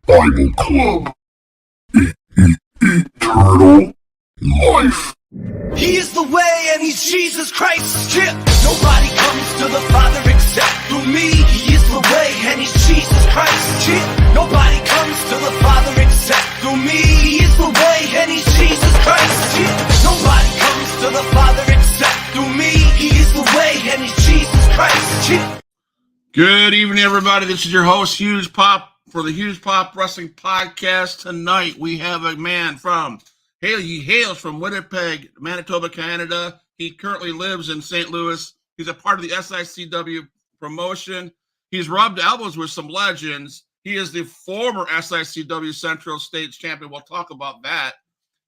Bible Club. Eternal life. He is the way and he's Jesus Christ. Yeah. Nobody comes to the Father except through me. He is the way and he's Jesus Christ. Yeah. Nobody comes to the Father except through me. He is the way and he's Jesus Christ. Yeah. Nobody comes to the Father except through me. He is the way and he's Jesus Christ. Yeah. Good evening, everybody. This is your host, Hughes Pop, for the Hughes Pop Wrestling Podcast. Tonight, we have a man from he hails from Winnipeg, Manitoba, Canada. He currently lives in St. Louis. He's a part of the SICW promotion. He's rubbed elbows with some legends. He is the former SICW Central States champion. We'll talk about that.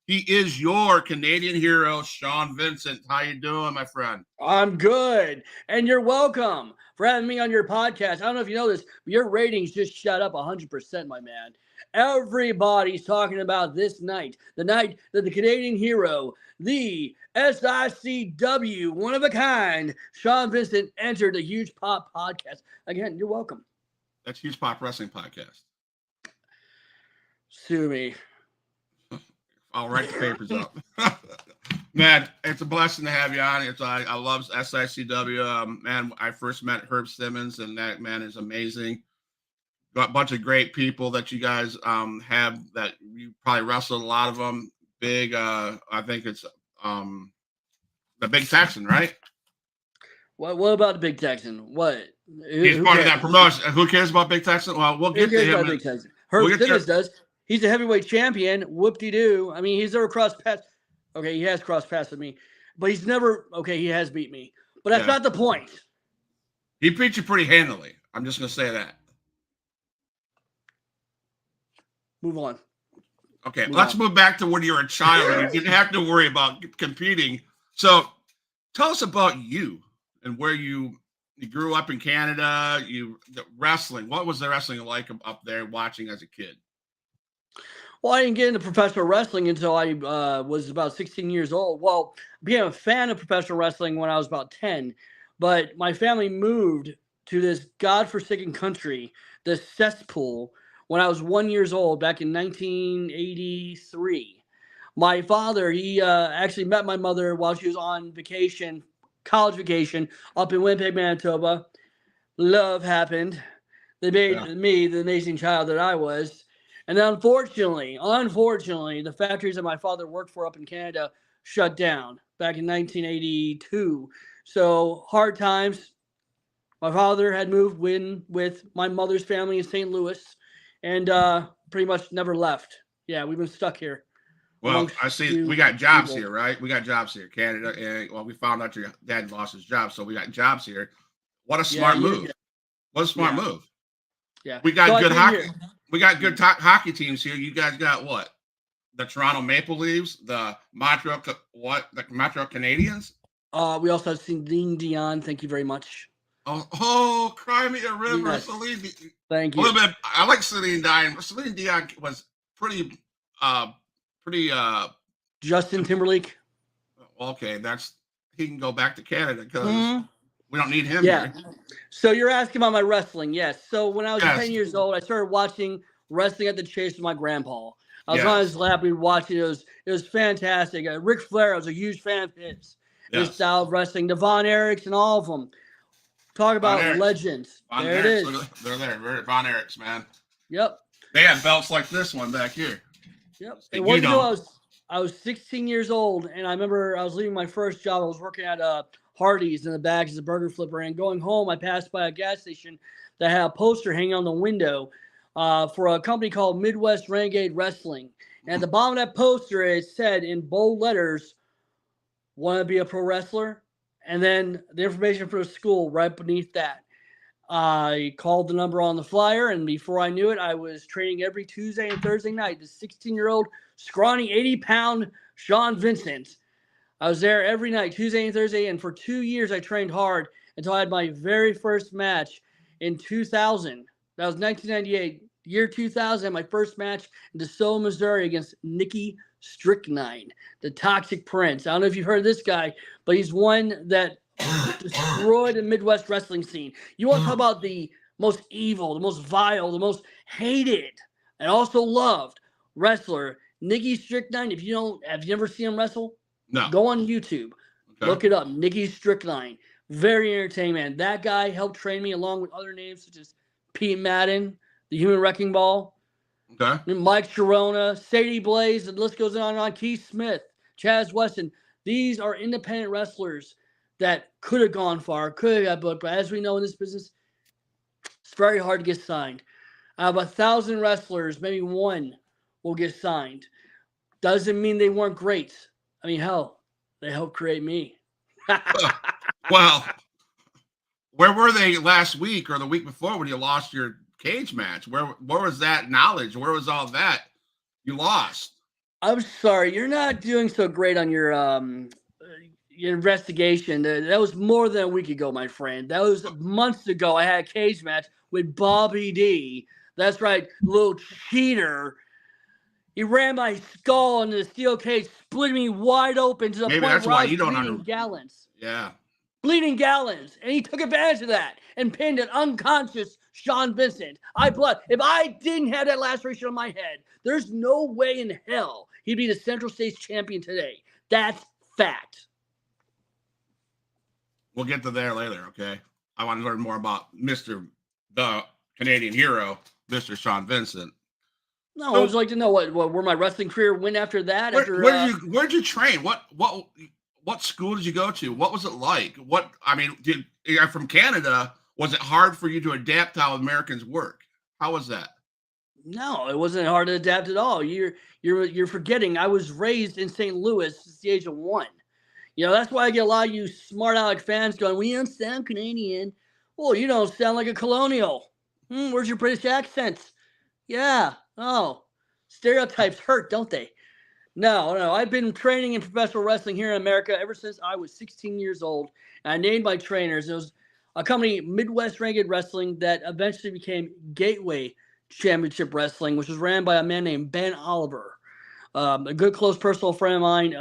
He is your Canadian hero, Sean Vincent. How you doing, my friend? I'm good, and you're welcome for having me on your podcast. I don't know if you know this, but your ratings just shot up 100%, my man. Everybody's talking about this night, the night that the Canadian hero, the SICW, one of a kind, Sean Vincent, entered the Huge Pop Podcast. Again, you're welcome. That's Hughes Pop Wrestling Podcast. Sue me. I'll write the papers up. Man, it's a blessing to have you on. I love SICW. Man, I first met Herb Simmons, and that man is amazing. Got a bunch of great people that you guys have that you probably wrestled a lot of them. Big, I think it's the Big Texan, right? What about the Big Texan? What? He's part of that promotion. Who cares about Big Texan? Well, we'll get to him. Big Texan. Herb Simmons does. He's a heavyweight champion. Whoop-de-doo. I mean, he's never crossed paths. Okay, he has crossed paths with me. But he's never – okay, he has beat me. But that's not the point. He beat you pretty handily. I'm just going to say that. Move on. Okay, let's move back to when you were a child and you didn't have to worry about competing. So tell us about you and where you grew up in Canada, wrestling. What was the wrestling like up there watching as a kid? Well, I didn't get into professional wrestling until I was about 16 years old. Well, I became a fan of professional wrestling when I was about 10. But my family moved to this godforsaken country, the cesspool, when I was 1 year old back in 1983. My father, he actually met my mother while she was on vacation, college vacation, up in Winnipeg, Manitoba. Love happened. They made me the amazing child that I was. And unfortunately, the factories that my father worked for up in Canada shut down back in 1982. So hard times. My father had moved in with my mother's family in St. Louis and pretty much never left. Yeah, we've been stuck here. Well, I see we got jobs here, right? We got jobs here, Canada. And, well, we found out your dad lost his job, so we got jobs here. What a smart move. Yeah. What a smart move. Yeah. We got good hockey. Here. We got good hockey teams here. You guys got what? The Toronto Maple Leafs, the Montreal Canadiens. We also have Celine Dion. Thank you very much. Oh, cry me a river, Yes. Celine. Thank you. A little bit. I like Celine Dion. Celine Dion was pretty. Justin Timberlake. Okay, he can go back to Canada because we don't need him Yeah. here. So you're asking about my wrestling. Yes. So when I was 10 years old, I started watching wrestling at the Chase with my grandpa. I was on his lap. We watched it. It was fantastic. Ric Flair, I was a huge fan of his. His style of wrestling. The Von Erichs and all of them. Talk about legends. Von there Erichs, it is. They're there. Von Erichs, man. Yep. They had belts like this one back here. Yep. And one year I was 16 years old, and I remember I was leaving my first job. I was working at Hardee's in the back as a burger flipper, and going home, I passed by a gas station that had a poster hanging on the window for a company called Midwest Renegade Wrestling. And at the bottom of that poster, it said in bold letters, "Want to be a pro wrestler?" And then the information for the school right beneath that. I called the number on the flyer, and before I knew it, I was training every Tuesday and Thursday night. The 16-year-old, scrawny, 80-pound Sean Vincent. I was there every night, Tuesday and Thursday, and for 2 years I trained hard until I had my very first match in 2000. That was 1998. Year 2000, my first match in DeSoto, Missouri against Nicky Strychnine, the Toxic Prince. I don't know if you've heard of this guy, but he's one that destroyed the Midwest wrestling scene. You want to talk about the most evil, the most vile, the most hated and also loved wrestler Nikki Strychnine. Have you never seen him wrestle? No. Go on YouTube. Okay. Look it up. Nikki Strychnine. Very entertaining, man. That guy helped train me along with other names such as Pete Madden, the Human Wrecking Ball, Mike Sharona, Sadie Blaze, the list goes on and on. Keith Smith, Chaz Weston. These are independent wrestlers that could have gone far, could have got booked, but as we know in this business, it's very hard to get signed. Out of 1,000 wrestlers, maybe one will get signed. Doesn't mean they weren't great. I mean, hell, they helped create me. Well, where were they last week or the week before when you lost your cage match? Where was that knowledge? Where was all that? You lost. I'm sorry, you're not doing so great on your investigation. That was more than a week ago, my friend. That was months ago. I had a cage match with Bobby D. That's right, little cheater. He ran my skull into the steel cage, split me wide open to the point that's where why I was you don't bleeding gallons. Yeah. Bleeding gallons. And he took advantage of that and pinned an unconscious Sean Vincent. If I didn't have that laceration on my head, there's no way in hell he'd be the Central States champion today. That's fact. We'll get to there later, okay? I want to learn more about the Canadian hero, Mr. Sean Vincent. No, I would like to know what where my wrestling career went after that. Where'd you train? What school did you go to? What was it like? You're from Canada. Was it hard for you to adapt to how Americans work? How was that? No, it wasn't hard to adapt at all. You're forgetting I was raised in St. Louis since the age of 1. That's why I get a lot of you smart aleck fans going, "We don't sound Canadian." Well, you don't sound like a colonial. Where's your British accent? Yeah. Oh, stereotypes hurt, don't they? No. I've been training in professional wrestling here in America ever since I was 16 years old. And I named my trainers. It was a company, Midwest Renegade Wrestling, that eventually became Gateway Championship Wrestling, which was ran by a man named Ben Oliver, a good close personal friend of mine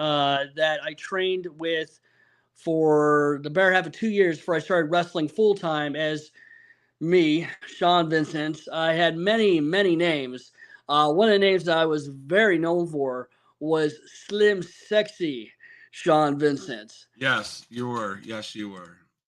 that I trained with for the better half of 2 years before I started wrestling full-time as me, Sean Vincent. I had many, many names. One of the names that I was very known for was Slim Sexy Sean Vincent. Yes, you were. Yes.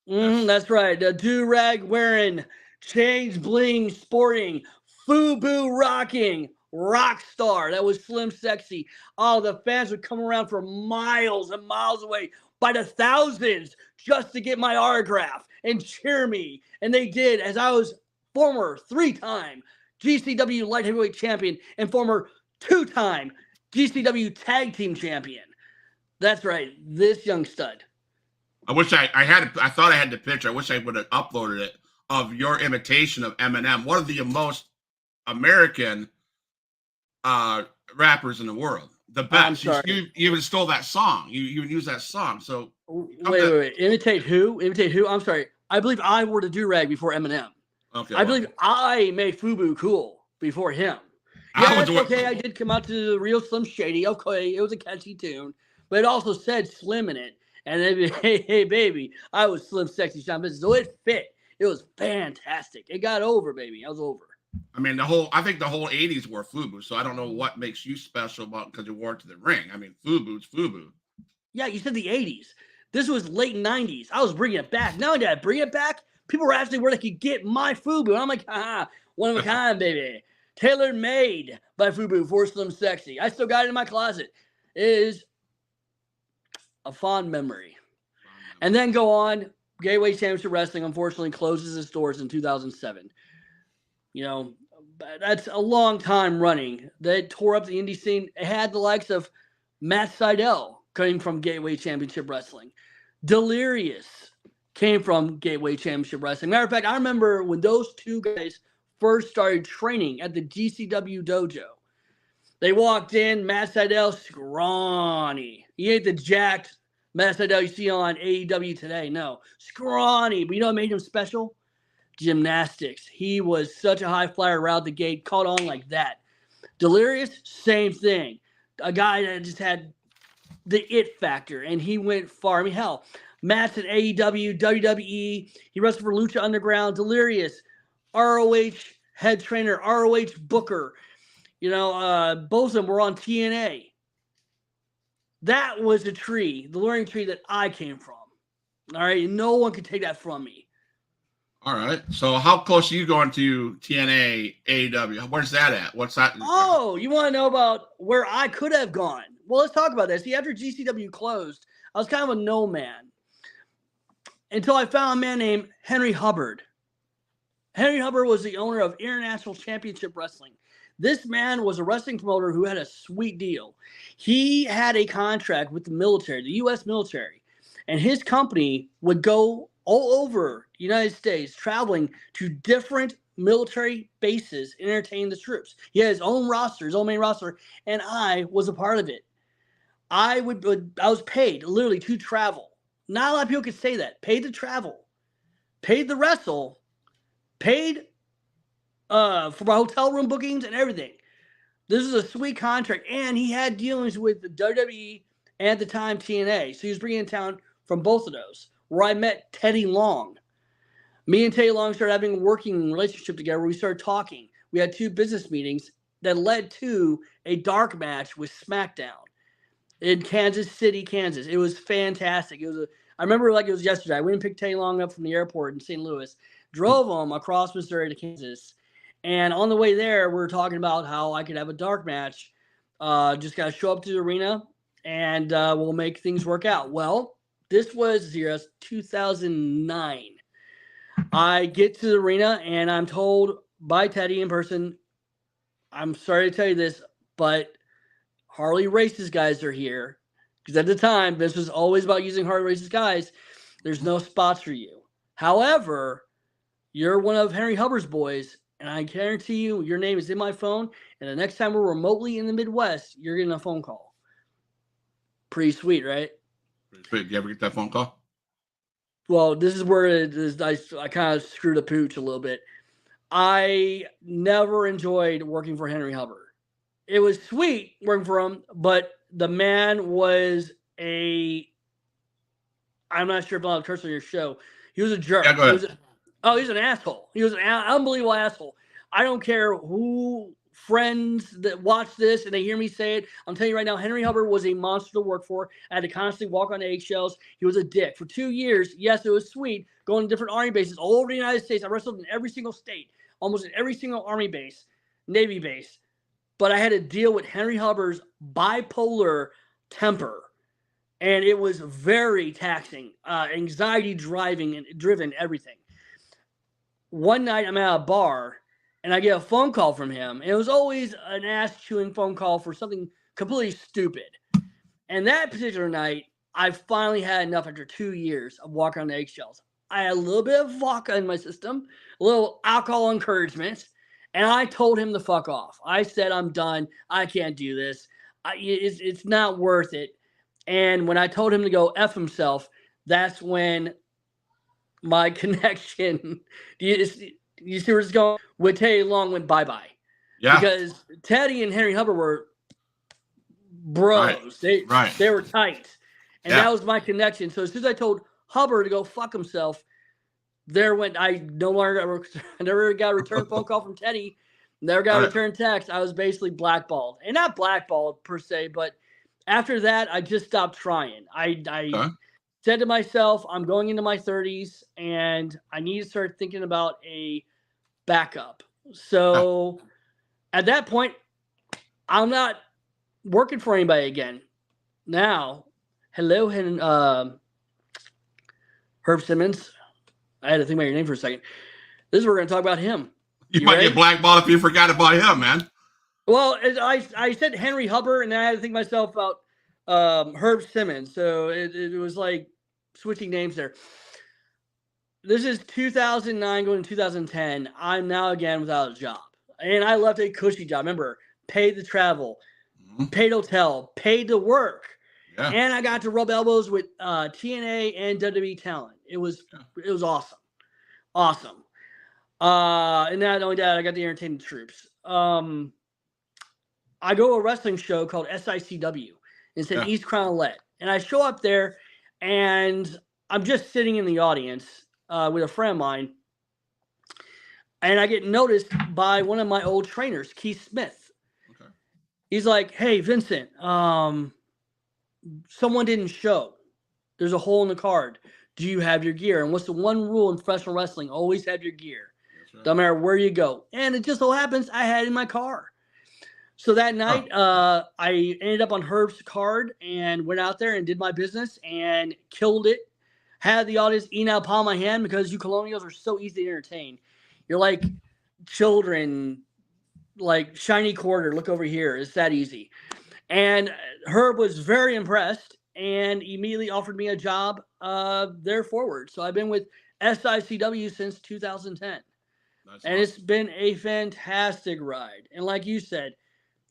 That's right. The do-rag wearing, chains bling sporting, FUBU rocking rock star. That was Slim Sexy. Oh, the fans would come around for miles and miles away by the thousands just to get my autograph and cheer me. And they did, as I was former 3-time GCW light heavyweight champion and former 2-time GCW tag team champion. That's right, this young stud. I wish I thought I had the picture. I wish I would have uploaded it of your imitation of Eminem, one of the most American rappers in the world. The best. I'm sorry. You even stole that song. You use that song. So wait. Imitate who? I'm sorry. I believe I wore the do-rag before Eminem. Okay. I believe I made FUBU cool before him. Yeah, it's okay. I did come out to the real Slim Shady. Okay, it was a catchy tune, but it also said Slim in it. And then, hey, baby, I was Slim Sexy Sean Vincent. So it fit. It was fantastic. It got over, baby. I was over. I think the whole 80s wore FUBU, so I don't know what makes you special about because you wore it to the ring. I mean, FUBU's FUBU. Yeah, you said the 80s. This was late 90s. I was bringing it back. Now I got to bring it back. People were asking where they could get my FUBU. And I'm like, one of a kind, baby. Tailor made by FUBU for Slim Sexy. I still got it in my closet. It is a fond memory. And then go on. Gateway Championship Wrestling unfortunately closes its doors in 2007. That's a long time running. They tore up the indie scene. It had the likes of Matt Sydal coming from Gateway Championship Wrestling. Delirious came from Gateway Championship Wrestling. Matter of fact, I remember when those two guys first started training at the GCW dojo. They walked in, Matt Sydal, scrawny. He ain't the jacked Matt Sydal you see on AEW today. No, scrawny. But you know what made him special? Gymnastics. He was such a high flyer right out the gate, caught on like that. Delirious, same thing. A guy that just had the it factor, and he went far. I mean, hell, Matt's at AEW, WWE. He wrestled for Lucha Underground. Delirious, ROH head trainer, ROH booker. Both of them were on TNA. That was the tree, the learning tree that I came from. All right, no one could take that from me. All right. So how close are you going to TNA AEW? Where's that at? What's that? Oh, you want to know about where I could have gone? Well, let's talk about this. See, after GCW closed, I was kind of a no man until I found a man named Henry Hubbard. Henry Hubbard was the owner of International Championship Wrestling. This man was a wrestling promoter who had a sweet deal. He had a contract with the military, the U.S. military, and his company would go all over the United States, traveling to different military bases, entertain the troops. He had his own roster, his own main roster, and I was a part of it. I was paid literally to travel. Not a lot of people could say that. Paid to travel, paid to wrestle, paid for my hotel room bookings and everything. This is a sweet contract, and he had dealings with the WWE and at the time TNA. So he was bringing in talent from both of those, where I met Teddy Long. Me and Teddy Long started having a working relationship together where we started talking. We had 2 business meetings that led to a dark match with SmackDown in Kansas City, Kansas. It was fantastic. I remember like it was yesterday. I went and picked Teddy Long up from the airport in St. Louis, drove him across Missouri to Kansas. And on the way there, we were talking about how I could have a dark match. Just got to show up to the arena, and we'll make things work out. Well, this was 2009. I get to the arena, and I'm told by Teddy in person, I'm sorry to tell you this, but Harley Race's guys are here. Because at the time, this was always about using Harley Race's guys. There's no spots for you. However, you're one of Henry Hubbard's boys, and I guarantee you, your name is in my phone, and the next time we're remotely in the Midwest, you're getting a phone call. Pretty sweet, right? Pretty sweet. Did you ever get that phone call? Well, this is where it is, I kind of screwed the pooch a little bit. I never enjoyed working for Henry Hubbard. It was sweet working for him, but the man was I'm not sure if I'll curse on your show. He was a jerk. Yeah, go ahead. He was an asshole. He was an unbelievable asshole. I don't care who friends that watch this and they hear me say it. I'm telling you right now, Henry Hubbard was a monster to work for. I had to constantly walk on eggshells. He was a dick. For 2 years, yes, it was sweet, going to different Army bases all over the United States. I wrestled in every single state, almost in every single Army base, Navy base. But I had to deal with Henry Hubbard's bipolar temper. And it was very taxing, anxiety driven, everything. One night I'm at a bar and I get a phone call from him. And it was always an ass-chewing phone call for something completely stupid. And that particular night, I finally had enough after 2 years of walking on eggshells. I had a little bit of vodka in my system, a little alcohol encouragement, and I told him to fuck off. I said, I'm done. I can't do this. It's not worth it. And when I told him to go F himself, that's when my connection, you see where it's going? With Teddy Long went bye-bye. Yeah. Because Teddy and Henry Hubbard were bros. Right. They were tight. And that was my connection. So as soon as I told Hubbard to go fuck himself, I never got a return phone call from Teddy. Never got a return text. I was basically blackballed. And not blackballed per se, but after that, I just stopped trying. I said to myself, I'm going into my 30s, and I need to start thinking about a backup. So at that point, I'm not working for anybody again. Now, hello, Herb Simmons. I had to think about your name for a second. This is where we're going to talk about him. You might get blackballed if you forgot about him, man. Well, I said Henry Hubbard, and then I had to think myself about Herb Simmons. So it was like switching names there. This is 2009 going to 2010. I'm now again without a job. And I left a cushy job. Remember, paid to travel, paid hotel, paid to work. Yeah. And I got to rub elbows with TNA and WWE talent. It was awesome. Awesome. And not only that, I got to entertain the troops. I go to a wrestling show called SICW. It's in East Crown-Lett. And I show up there, and I'm just sitting in the audience with a friend of mine. And I get noticed by one of my old trainers, Keith Smith. He's like, "Hey, Vincent, someone didn't show. There's a hole in the card. Do you have your gear? And what's the one rule in professional wrestling? Always have your gear. Right. Don't matter where you go." And it just so happens I had it in my car. So that night, I ended up on Herb's card and went out there and did my business and killed it. Had the audience eating out of the palm of my hand because you colonials are so easy to entertain. You're like children, like shiny quarter. Look over here. It's that easy. And Herb was very impressed and immediately offered me a job there forward. So I've been with SICW since 2010. That's and awesome. It's been a fantastic ride. And like you said,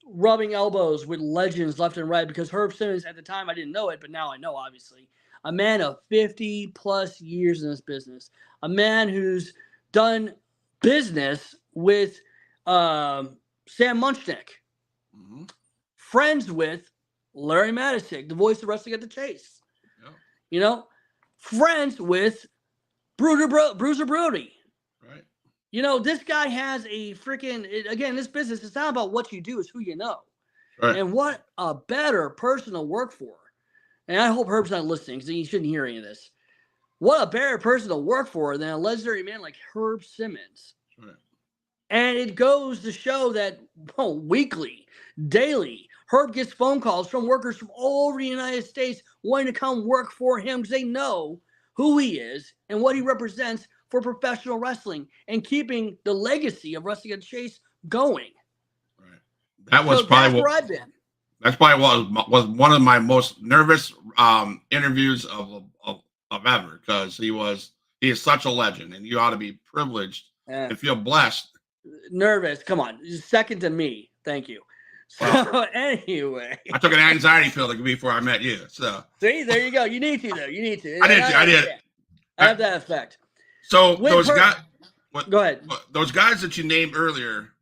rubbing elbows with legends left and right, because Herb Simmons, at the time, I didn't know it, but now I know, obviously. A man of 50 plus years in this business. A man who's done business with Sam Munchnick. Mm-hmm. Friends with Larry Matisick, the voice of Wrestling at the Chase. Yeah. You know, friends with Bruiser Brody. Right. You know, this guy has a freaking, again, this business, it's not about what you do, it's who you know. Right. And what a better person to work for. And I hope Herb's not listening because he shouldn't hear any of this. What a better person to work for than a legendary man like Herb Simmons. Right. And it goes to show that weekly, daily, Herb gets phone calls from workers from all over the United States wanting to come work for him because they know who he is and what he represents for professional wrestling and keeping the legacy of Wrestling at the Chase going. Right. That was probably where I've been. That's probably was one of my most nervous interviews of ever, because he is such a legend, and you ought to be privileged and feel blessed. Nervous, come on, second to me. Thank you. So anyway, I took an anxiety pill before I met you. So see, there you go. You need to though. You need to. I did. I have that effect. So those guys. Go ahead. Those guys that you named earlier,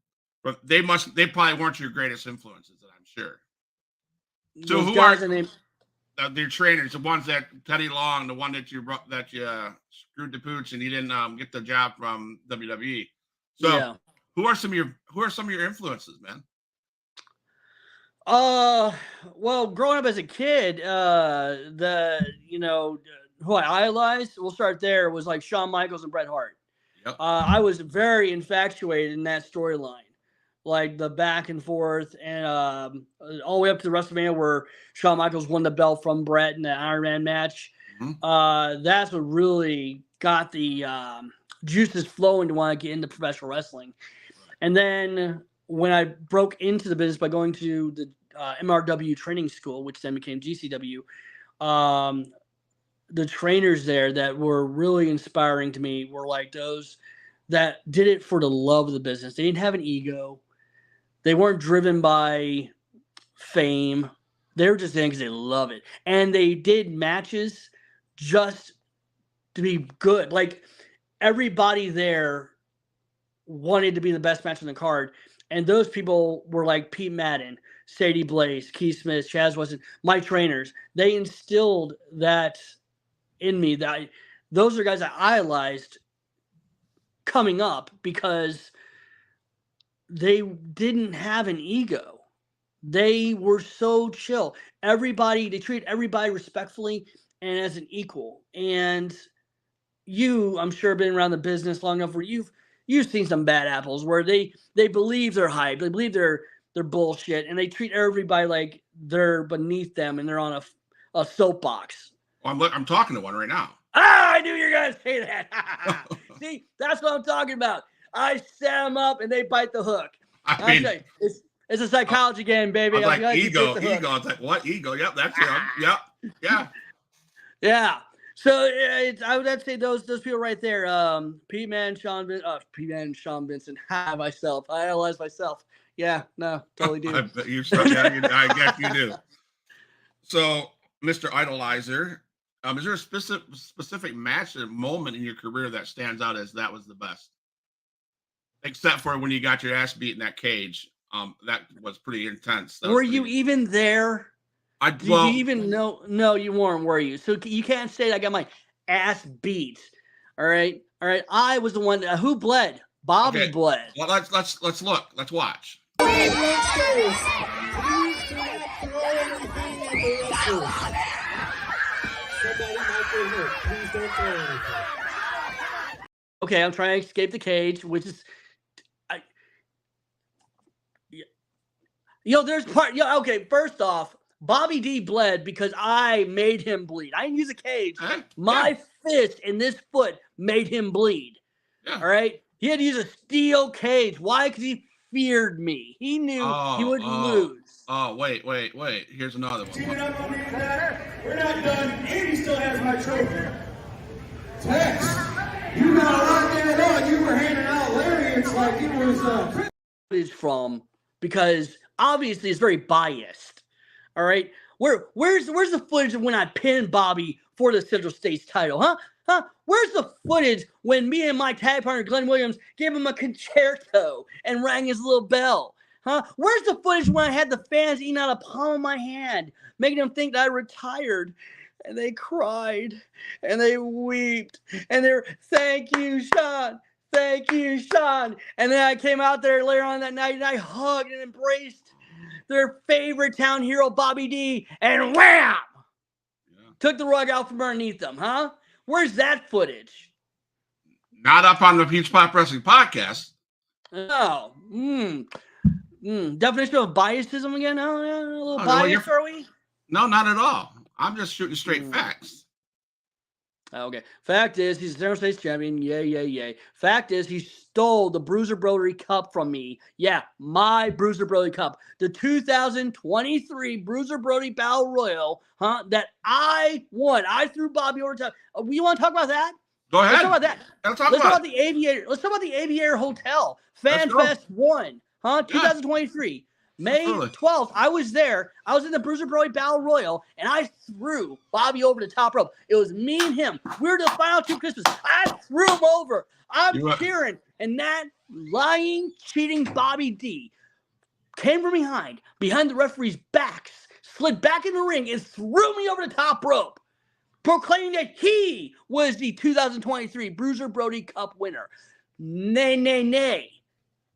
but they probably weren't your greatest influences, I'm sure. So who are their trainers? The ones that Teddy Long, the one that you screwed the pooch and you didn't get the job from WWE. So yeah. Who are some of your influences, man? Well, growing up as a kid, who I idolized, we'll start there, was like Shawn Michaels and Bret Hart. Yep. I was very infatuated in that storyline. Like the back and forth, and all the way up to the WrestleMania where Shawn Michaels won the belt from Bret in the Iron Man match. Mm-hmm. That's what really got the juices flowing to want to get into professional wrestling. And then when I broke into the business by going to the MRW training school, which then became GCW, the trainers there that were really inspiring to me were like those that did it for the love of the business. They didn't have an ego. They weren't driven by fame. They were just in because they love it. And they did matches just to be good. Like, everybody there wanted to be the best match on the card. And those people were like Pete Madden, Sadie Blaze, Keith Smith, Chaz Weston, my trainers. They instilled that in me. Those are guys I idolized coming up because they didn't have an ego. They were so chill. They treat everybody respectfully and as an equal. And you, I'm sure, been around the business long enough where you've seen some bad apples where they believe they're hype, they believe they're bullshit, and they treat everybody like they're beneath them and they're on a soapbox. Well, I'm talking to one right now. I knew you were gonna say that. See, that's what I'm talking about. I set them up and they bite the hook. I mean, it's a psychology game, baby. I was like, ego. I was like, what ego? Yep, that's him. Yep, yeah, yeah. So I would say those people right there. Pete Man, Sean Vincent. Myself. I idolize myself. Yeah, no, totally do. I guess you do. So, Mr. Idolizer, is there a specific match or moment in your career that stands out as that was the best? Except for when you got your ass beat in that cage. That was pretty intense. Were you even there? Did you even know? No, you weren't, were you? So you can't say I got my ass beat. All right. I was the one who bled. Bobby bled. Well, let's look. Let's watch. Please do not throw anything at the wrestlers. Somebody might get hurt. Please don't throw anything. Okay, I'm trying to escape the cage, which is, there's part. Okay. First off, Bobby D bled because I made him bleed. I didn't use a cage. My fist in this foot made him bleed. Yeah. All right. He had to use a steel cage. Why? Because he feared me. He knew he would lose. Oh, wait. Here's another one. We're not done. Andy still has my trophy. Tex, you got a lot going on. You were handing out lariats like it was footage from, because obviously it's very biased. All right. Where's the footage of when I pinned Bobby for the Central States title? Huh? Where's the footage when me and my tag partner Glenn Williams gave him a concerto and rang his little bell? Huh? Where's the footage when I had the fans eating out of the palm of my hand, making them think that I retired? And they cried and they wept and they're, thank you, Sean. Thank you, Sean. And then I came out there later on that night and I hugged and embraced their favorite town hero, Bobby D, and wham! Took the rug out from underneath them, huh? Where's that footage? Not up on the Huge Pop Wrestling Podcast. Oh, definition of biasism again? A little biased, are we? No, not at all. I'm just shooting straight facts. Okay. Fact is, he's the Central States champion. Yay. Fact is, he stole the Bruiser Brody Cup from me. Yeah, my Bruiser Brody Cup. The 2023 Bruiser Brody Battle Royal, that I won. I threw Bobby over top. You want to talk about that? Go ahead. Let's talk about that. Let's talk about the Aviator. Let's talk about the Aviator Hotel. Fan Fest 1, 2023. May 12th, I was there. I was in the Bruiser Brody Battle Royal, and I threw Bobby over the top rope. It was me and him. We were the final two Christmas. I threw him over. I'm cheering. And that lying, cheating Bobby D came from behind the referee's backs, slid back in the ring, and threw me over the top rope, proclaiming that he was the 2023 Bruiser Brody Cup winner. Nay.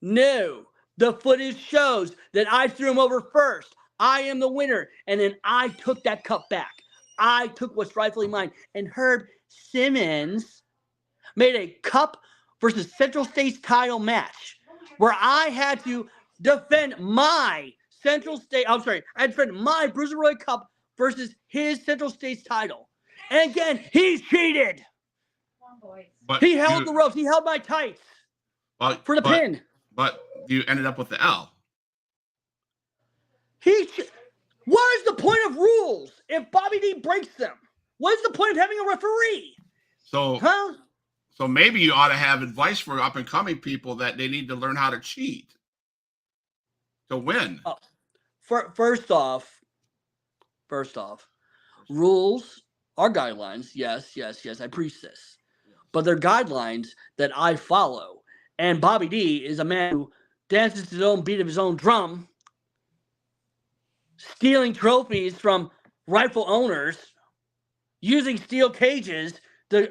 No. The footage shows that I threw him over first. I am the winner. And then I took that cup back. I took what's rightfully mine. And Herb Simmons made a cup versus Central States title match where I had to defend my I had to defend my Bruiser Brody Cup versus his Central States title. And again, he cheated. But he held the ropes. He held my tights for the pin. But you ended up with the L. What is the point of rules if Bobby D breaks them? What is the point of having a referee? So maybe you ought to have advice for up and coming people that they need to learn how to cheat to win. First off, rules are guidelines. Yes, I preach this, but they're guidelines that I follow. And Bobby D is a man who dances to his own beat of his own drum, stealing trophies from rightful owners, using steel cages to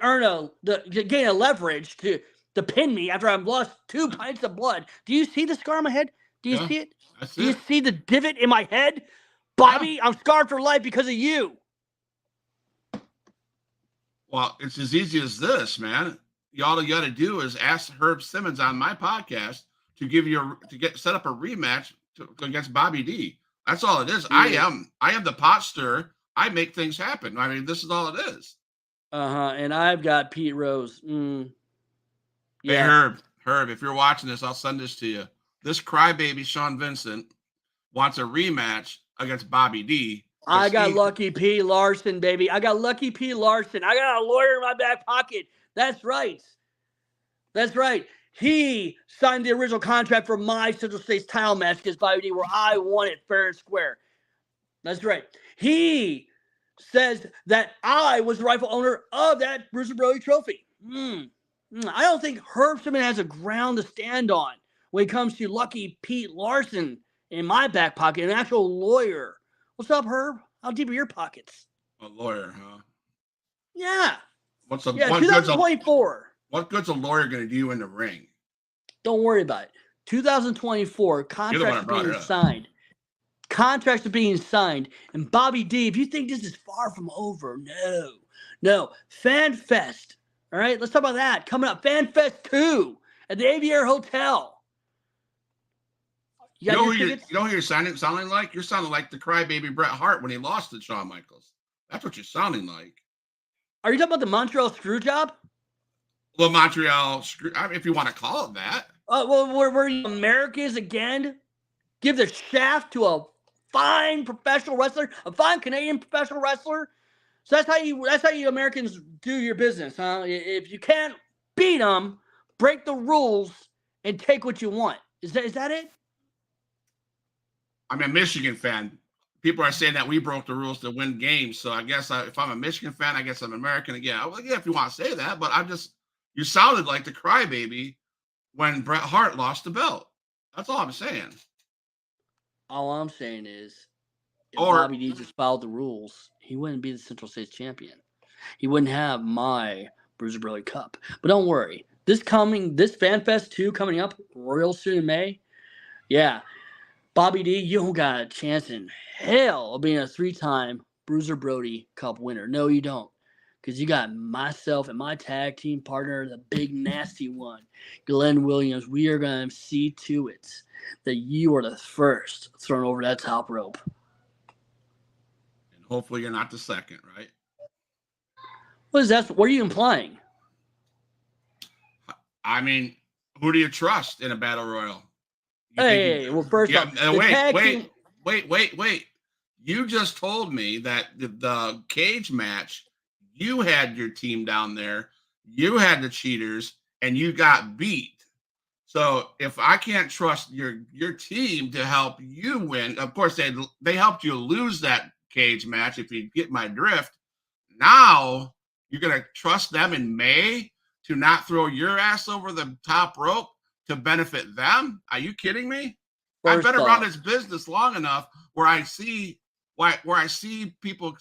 gain a leverage to pin me after I've lost 2 pints of blood. Do you see the scar on my head? Do you see it? Do you see the divot in my head? Bobby, I'm scarred for life because of you. Well, it's as easy as this, man. All you got to do is ask Herb Simmons on my podcast to set up a rematch against Bobby D. That's all it is. Yeah. I am the pot stirrer. I make things happen. I mean, this is all it is. And I've got Pete Rose. Yeah. Hey, Herb, if you're watching this, I'll send this to you. This crybaby Sean Vincent wants a rematch against Bobby D. I got Lucky P. Larson, baby. I got Lucky P. Larson. I got a lawyer in my back pocket. That's right. He signed the original contract for my Central States title match against Bobby D, where I won it fair and square. That's right. He says that I was the rightful owner of that Bruiser Brody trophy. I don't think Herb Simmons has a ground to stand on when it comes to Lucky Pete Larson in my back pocket, an actual lawyer. What's up, Herb? How deep are your pockets? A lawyer, huh? Yeah. 2024. What good's a lawyer going to do in the ring? Don't worry about it. 2024 contracts are being signed. Contracts are being signed. And Bobby D, if you think this is far from over, no. Fan Fest. All right, let's talk about that. Coming up, Fan Fest 2 at the Aviator Hotel. You know who you're sounding like? You're sounding like the crybaby Bret Hart when he lost to Shawn Michaels. That's what you're sounding like. Are you talking about the Montreal screw job? Well, Montreal screw, if you want to call it that. Well, were you Americans again? Give the shaft to a fine professional wrestler, a fine Canadian professional wrestler. So that's how you Americans do your business, huh? If you can't beat them, break the rules and take what you want. Is that it? I'm a Michigan fan. People are saying that we broke the rules to win games. So I guess if I'm a Michigan fan, I guess I'm American again. Yeah, if you want to say that, but you sounded like the crybaby when Bret Hart lost the belt. That's all I'm saying. All I'm saying is, if Bobby D just followed the rules, he wouldn't be the Central States champion. He wouldn't have my Bruiser Brody Cup. But don't worry. This Fan Fest 2 coming up real soon in May. Yeah. Bobby D, you don't got a chance in hell of being a 3-time Bruiser Brody Cup winner. No, you don't. Because you got myself and my tag team partner, the big nasty one, Glenn Williams. We are going to see to it that you are the first thrown over that top rope. And hopefully you're not the second, right? What is that? What are you implying? I mean, who do you trust in a battle royal? Well, first off, wait. You just told me that the cage match, you had your team down there, you had the cheaters, and you got beat. So if I can't trust your team to help you win, of course they helped you lose that cage match, if you get my drift. Now you're gonna trust them in May to not throw your ass over the top rope to benefit them? Are you kidding me? I've been around this business long enough where I see people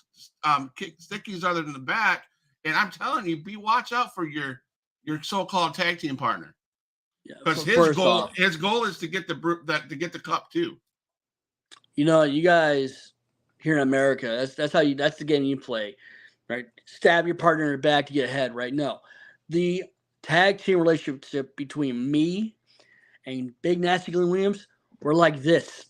kick stickies other than the back, and I'm telling you, watch out for your so-called tag team partner. Because his goal is to get the cup too. You know, you guys here in America, that's the game you play, right? Stab your partner in the back to get ahead, right? No, the tag team relationship between me and Big Nasty Glenn Williams, we're like this.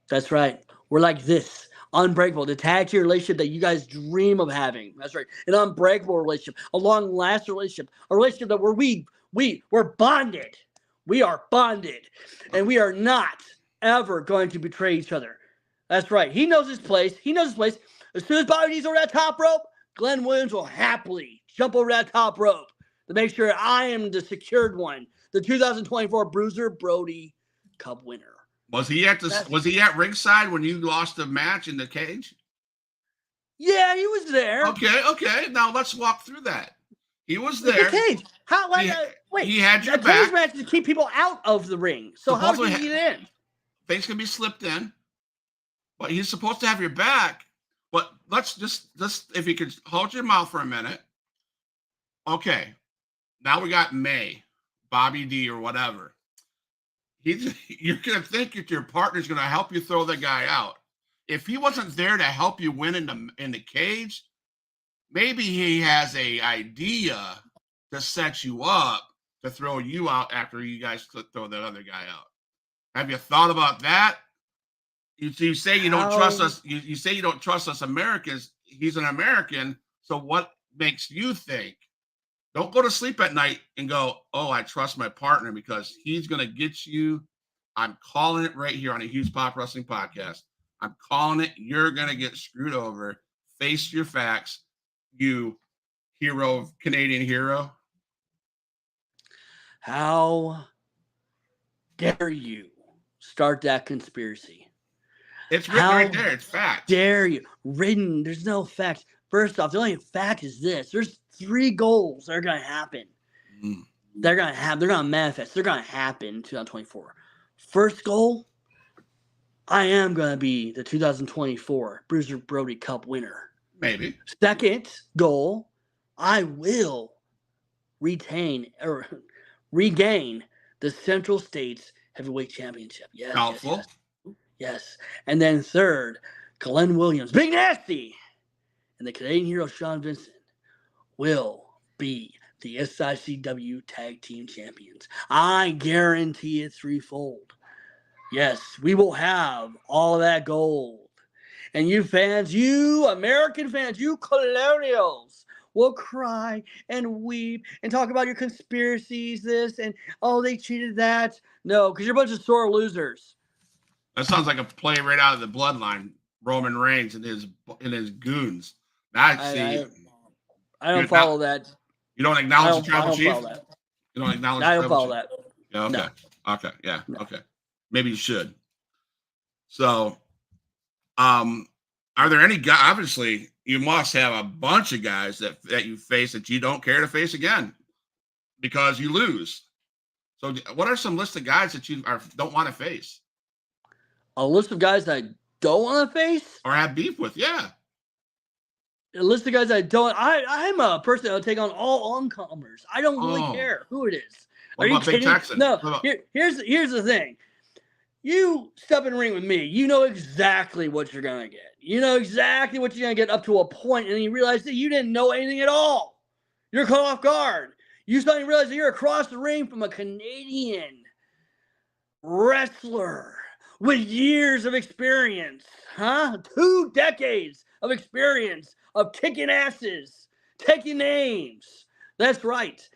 That's right. We're like this. Unbreakable. The tag team relationship that you guys dream of having. That's right. An unbreakable relationship. A long-lasting relationship. A relationship that we're bonded. We are bonded. And we are not ever going to betray each other. That's right. He knows his place. As soon as Bobby D's over that top rope, Glenn Williams will happily jump over that top rope to make sure I am the secured one. The 2024 Bruiser Brody Cup winner. Was he at ringside when you lost the match in the cage? Yeah, he was there. Okay. Now let's walk through that. He was there. The cage. Wait. He had your back. back. Cage match to keep people out of the ring. So how did he get in? Things can be slipped in, but he's supposed to have your back. But let's just if you could hold your mouth for a minute. Okay. Now we got May, Bobby D or whatever. You're going to think that your partner's going to help you throw the guy out. If he wasn't there to help you win in the cage, maybe he has a idea to set you up to throw you out after you guys throw that other guy out. Have you thought about that? You say you don't trust us. You say you don't trust us Americans. He's an American. So what makes you think? Don't go to sleep at night and go, oh, I trust my partner because he's going to get you. I'm calling it right here on a Huge Pop Wrestling Podcast. I'm calling it. You're going to get screwed over. Face your facts, you Canadian hero. How dare you start that conspiracy? It's written right there. It's fact. Dare you? Written. There's no facts. First off, the only fact is this. There's 3 goals that are going to happen. They're going to happen. They're going to manifest. They're going to happen in 2024. First goal, I am going to be the 2024 Bruiser Brody Cup winner. Maybe. Second goal, I will regain the Central States Heavyweight Championship. Yes, Doubtful. yes, yes. Yes. And then third, Glenn Williams, Big Nasty, and the Canadian hero Sean Vincent will be the SICW Tag Team Champions. I guarantee it threefold. Yes, we will have all of that gold. And you fans, you American fans, you colonials will cry and weep and talk about your conspiracies, this and, oh, they cheated that. No, because you're a bunch of sore losers. That sounds like a play right out of the Bloodline. Roman Reigns and his goons. I don't follow that. You don't acknowledge the tribal chief? I don't follow that. You don't acknowledge I don't follow that. Yeah, okay. No. Okay. Yeah. No. Okay. Maybe you should. So, are there any guys? Obviously, you must have a bunch of guys that you face that you don't care to face again because you lose. So, what are some list of guys that you don't want to face? A list of guys that I don't want to face or have beef with? Yeah. A list of guys I don't. I'm a person that will take on all oncomers. I don't really care who it is. What about Big Texan? No. Here's the thing. You step in the ring with me, you know exactly what you're gonna get. You know exactly what you're gonna get up to a point, and then you realize that you didn't know anything at all. You're caught off guard. You suddenly realize that you're across the ring from a Canadian wrestler with years of experience, 2 decades of experience of kicking asses, taking names. That's right.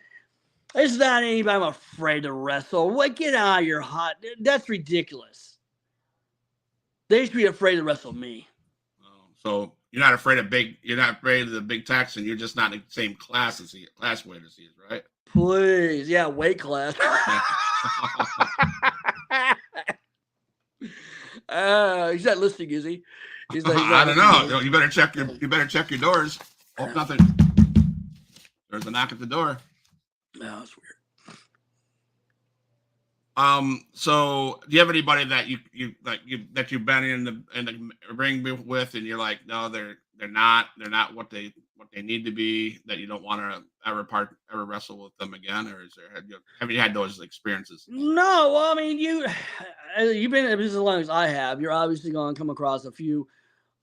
It's not anybody I'm afraid to wrestle. What? Get out of your hot. That's ridiculous. They should be afraid to wrestle me. So you're not afraid of the Big Texan. You're just not in the same class weight as he is, right? Please, yeah, weight class. He's not listening, is he? He's like, I don't know. You better check your doors. Oh, nothing. There's a knock at the door. No, that's weird. So do you have anybody that that you've been in the ring with, and you're like, no, they're not what they need to be, that you don't want to ever wrestle with them again, or have you had those experiences? No, well, I mean, you've been in this as long as I have. You're obviously going to come across a few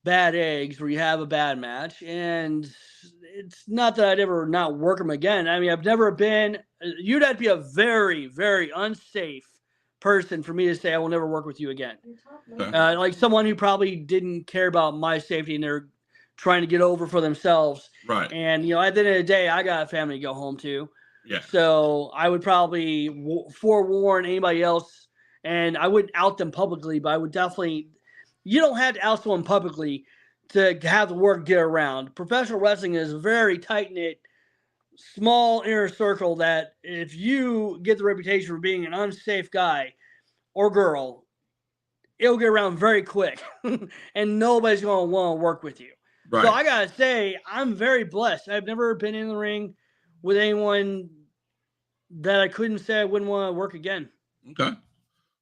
bad eggs where you have a bad match, and it's not that I'd ever not work them again. I mean, I've never been. You'd have to be a very, very unsafe person for me to say I will never work with you again. Okay. Like someone who probably didn't care about my safety and they're trying to get over for themselves. Right. And at the end of the day, I got a family to go home to. Yeah. So I would probably forewarn anybody else, and I wouldn't out them publicly, but I would definitely. You don't have to out someone publicly to have the work get around. Professional wrestling is a very tight-knit, small inner circle that if you get the reputation for being an unsafe guy or girl, it'll get around very quick, and nobody's going to want to work with you. Right. So I got to say, I'm very blessed. I've never been in the ring with anyone that I couldn't say I wouldn't want to work again. Okay.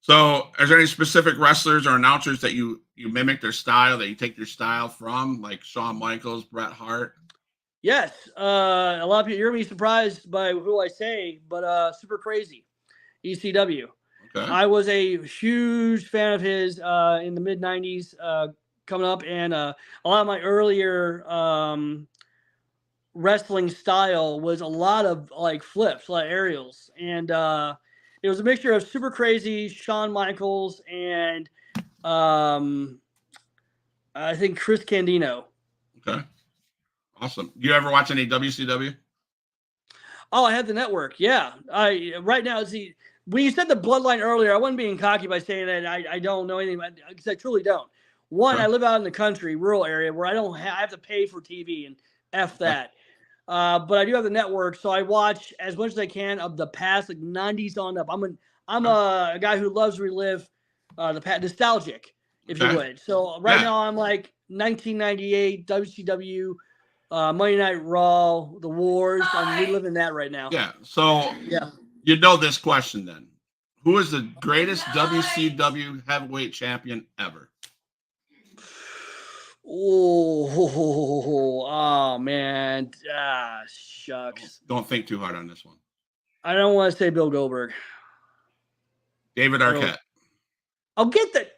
So, is there any specific wrestlers or announcers that you mimic their style, that you take your style from, like Shawn Michaels, Bret Hart? Yes. A lot of people, you're going to be surprised by who I say, but Super Crazy, ECW. Okay. I was a huge fan of his in the mid-'90s coming up, and a lot of my earlier wrestling style was a lot of like flips, a lot of aerials, and it was a mixture of Super Crazy, Shawn Michaels, and I think Chris Candido. Okay. Awesome. Do you ever watch any WCW? Oh, I have the network. Yeah. Right now, see, when you said the Bloodline earlier, I wasn't being cocky by saying that I don't know anything, because I truly don't. One, I live out in the country, rural area, where I have to pay for TV, and F that. But I do have the network, so I watch as much as I can of the past, like 90s on up. I'm a guy wwho loves to relive the past, nostalgic, if you would. So right now I'm like 1998 WCW, Monday Night Raw, The Wars. I'm reliving that right now. Yeah. So you know this question then: who is the greatest WCW heavyweight champion ever? Oh man. Shucks. Don't think too hard on this one. I don't want to say Bill Goldberg. David Arquette. I'll get that.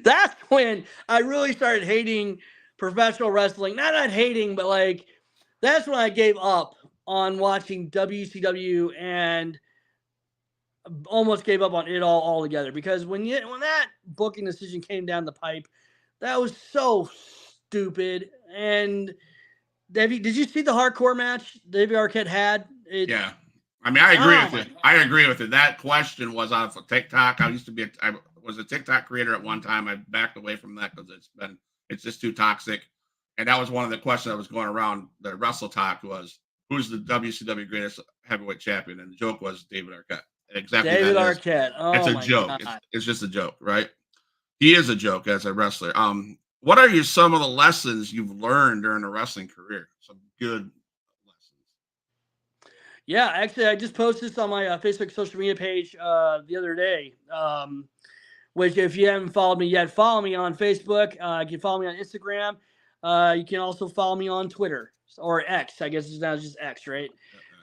That's when I really started hating professional wrestling. Not hating, but like that's when I gave up on watching WCW and almost gave up on it all altogether. Because when that booking decision came down the pipe, that was so stupid. And did you see the hardcore match David Arquette had? Yeah. I mean, I agree with it. I agree with it. That question was on TikTok. I was a TikTok creator at one time. I backed away from that because it's just too toxic. And that was one of the questions that was going around the Wrestle Talk was, who's the WCW greatest heavyweight champion? And the joke was David Arquette. Exactly. David Arquette. Oh, it's a joke. It's just a joke, right? He is a joke as a wrestler. What are some of the lessons you've learned during a wrestling career? Some good lessons. Yeah, actually, I just posted this on my Facebook social media page the other day. Which, if you haven't followed me yet, follow me on Facebook. You can follow me on Instagram. You can also follow me on Twitter or X. I guess it's now just X, right?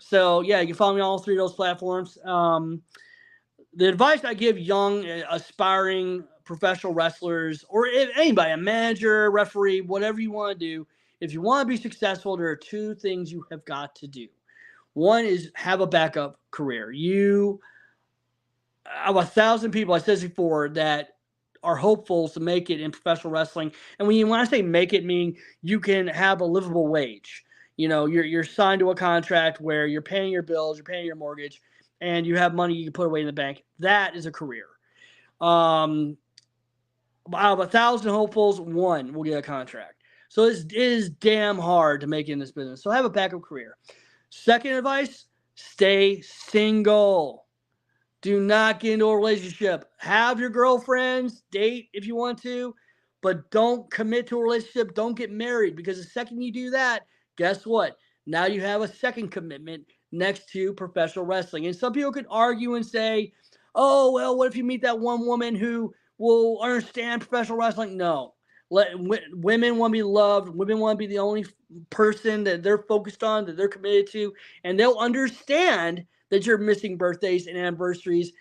So, yeah, you can follow me on all three of those platforms. The advice I give young, aspiring professional wrestlers, or anybody, a manager, referee, whatever you want to do, if you want to be successful, there are two things you have got to do. One is have a backup career. You have 1,000 people, I said this before, that are hopefuls to make it in professional wrestling. And when I say make it, mean you can have a livable wage. You know, you're signed to a contract where you're paying your bills, you're paying your mortgage, and you have money you can put away in the bank. That is a career. Out of 1,000 hopefuls, one will get a contract. So it is damn hard to make it in this business. So have a backup career. Second advice, stay single. Do not get into a relationship. Have your girlfriends, date if you want to, but don't commit to a relationship. Don't get married, because the second you do that, guess what? Now you have a second commitment next to professional wrestling. And some people could argue and say, oh, well, what if you meet that one woman who will understand professional wrestling? No. Women want to be loved. Women want to be the only person that they're focused on, that they're committed to, and they'll understand that you're missing birthdays and anniversaries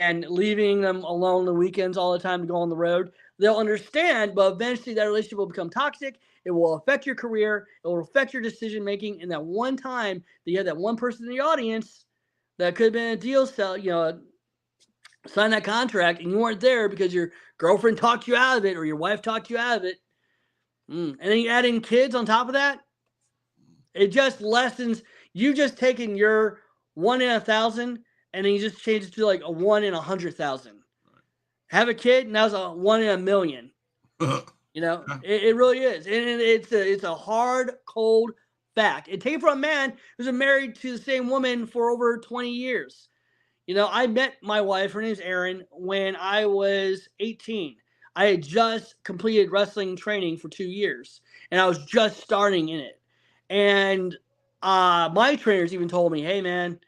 and leaving them alone the weekends all the time to go on the road. They'll understand, but eventually that relationship will become toxic. It will affect your career. It will affect your decision-making. And that one time that you had that one person in the audience that could have been a deal sell, sign that contract, and you weren't there because your girlfriend talked you out of it or your wife talked you out of it. And then you add in kids on top of that. It just lessens. You just taken your 1 in 1,000, and then you just change it to like a 1 in 100,000. Have a kid, and that's a 1 in 1,000,000. It really is, and it's a hard, cold fact. And take it from a man who's been married to the same woman for over 20 years. I met my wife, her name's Erin, when I was 18. I had just completed wrestling training for 2 years, and I was just starting in it. And my trainers even told me, hey, man,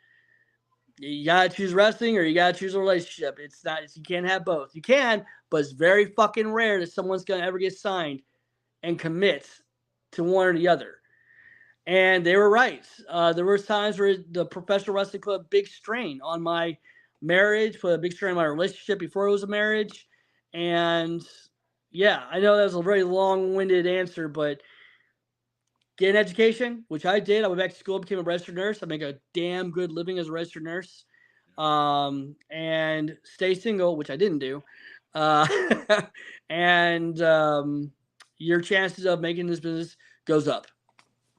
you got to choose wrestling or you got to choose a relationship. You can't have both. You can, but it's very fucking rare that someone's going to ever get signed and commit to one or the other. And they were right. There was times where the professional wrestling put a big strain on my marriage, put a big strain on my relationship before it was a marriage. And yeah, I know that was a very long-winded answer, but get an education, which I did. I went back to school, became a registered nurse. I make a damn good living as a registered nurse. And stay single, which I didn't do. And your chances of making this business goes up.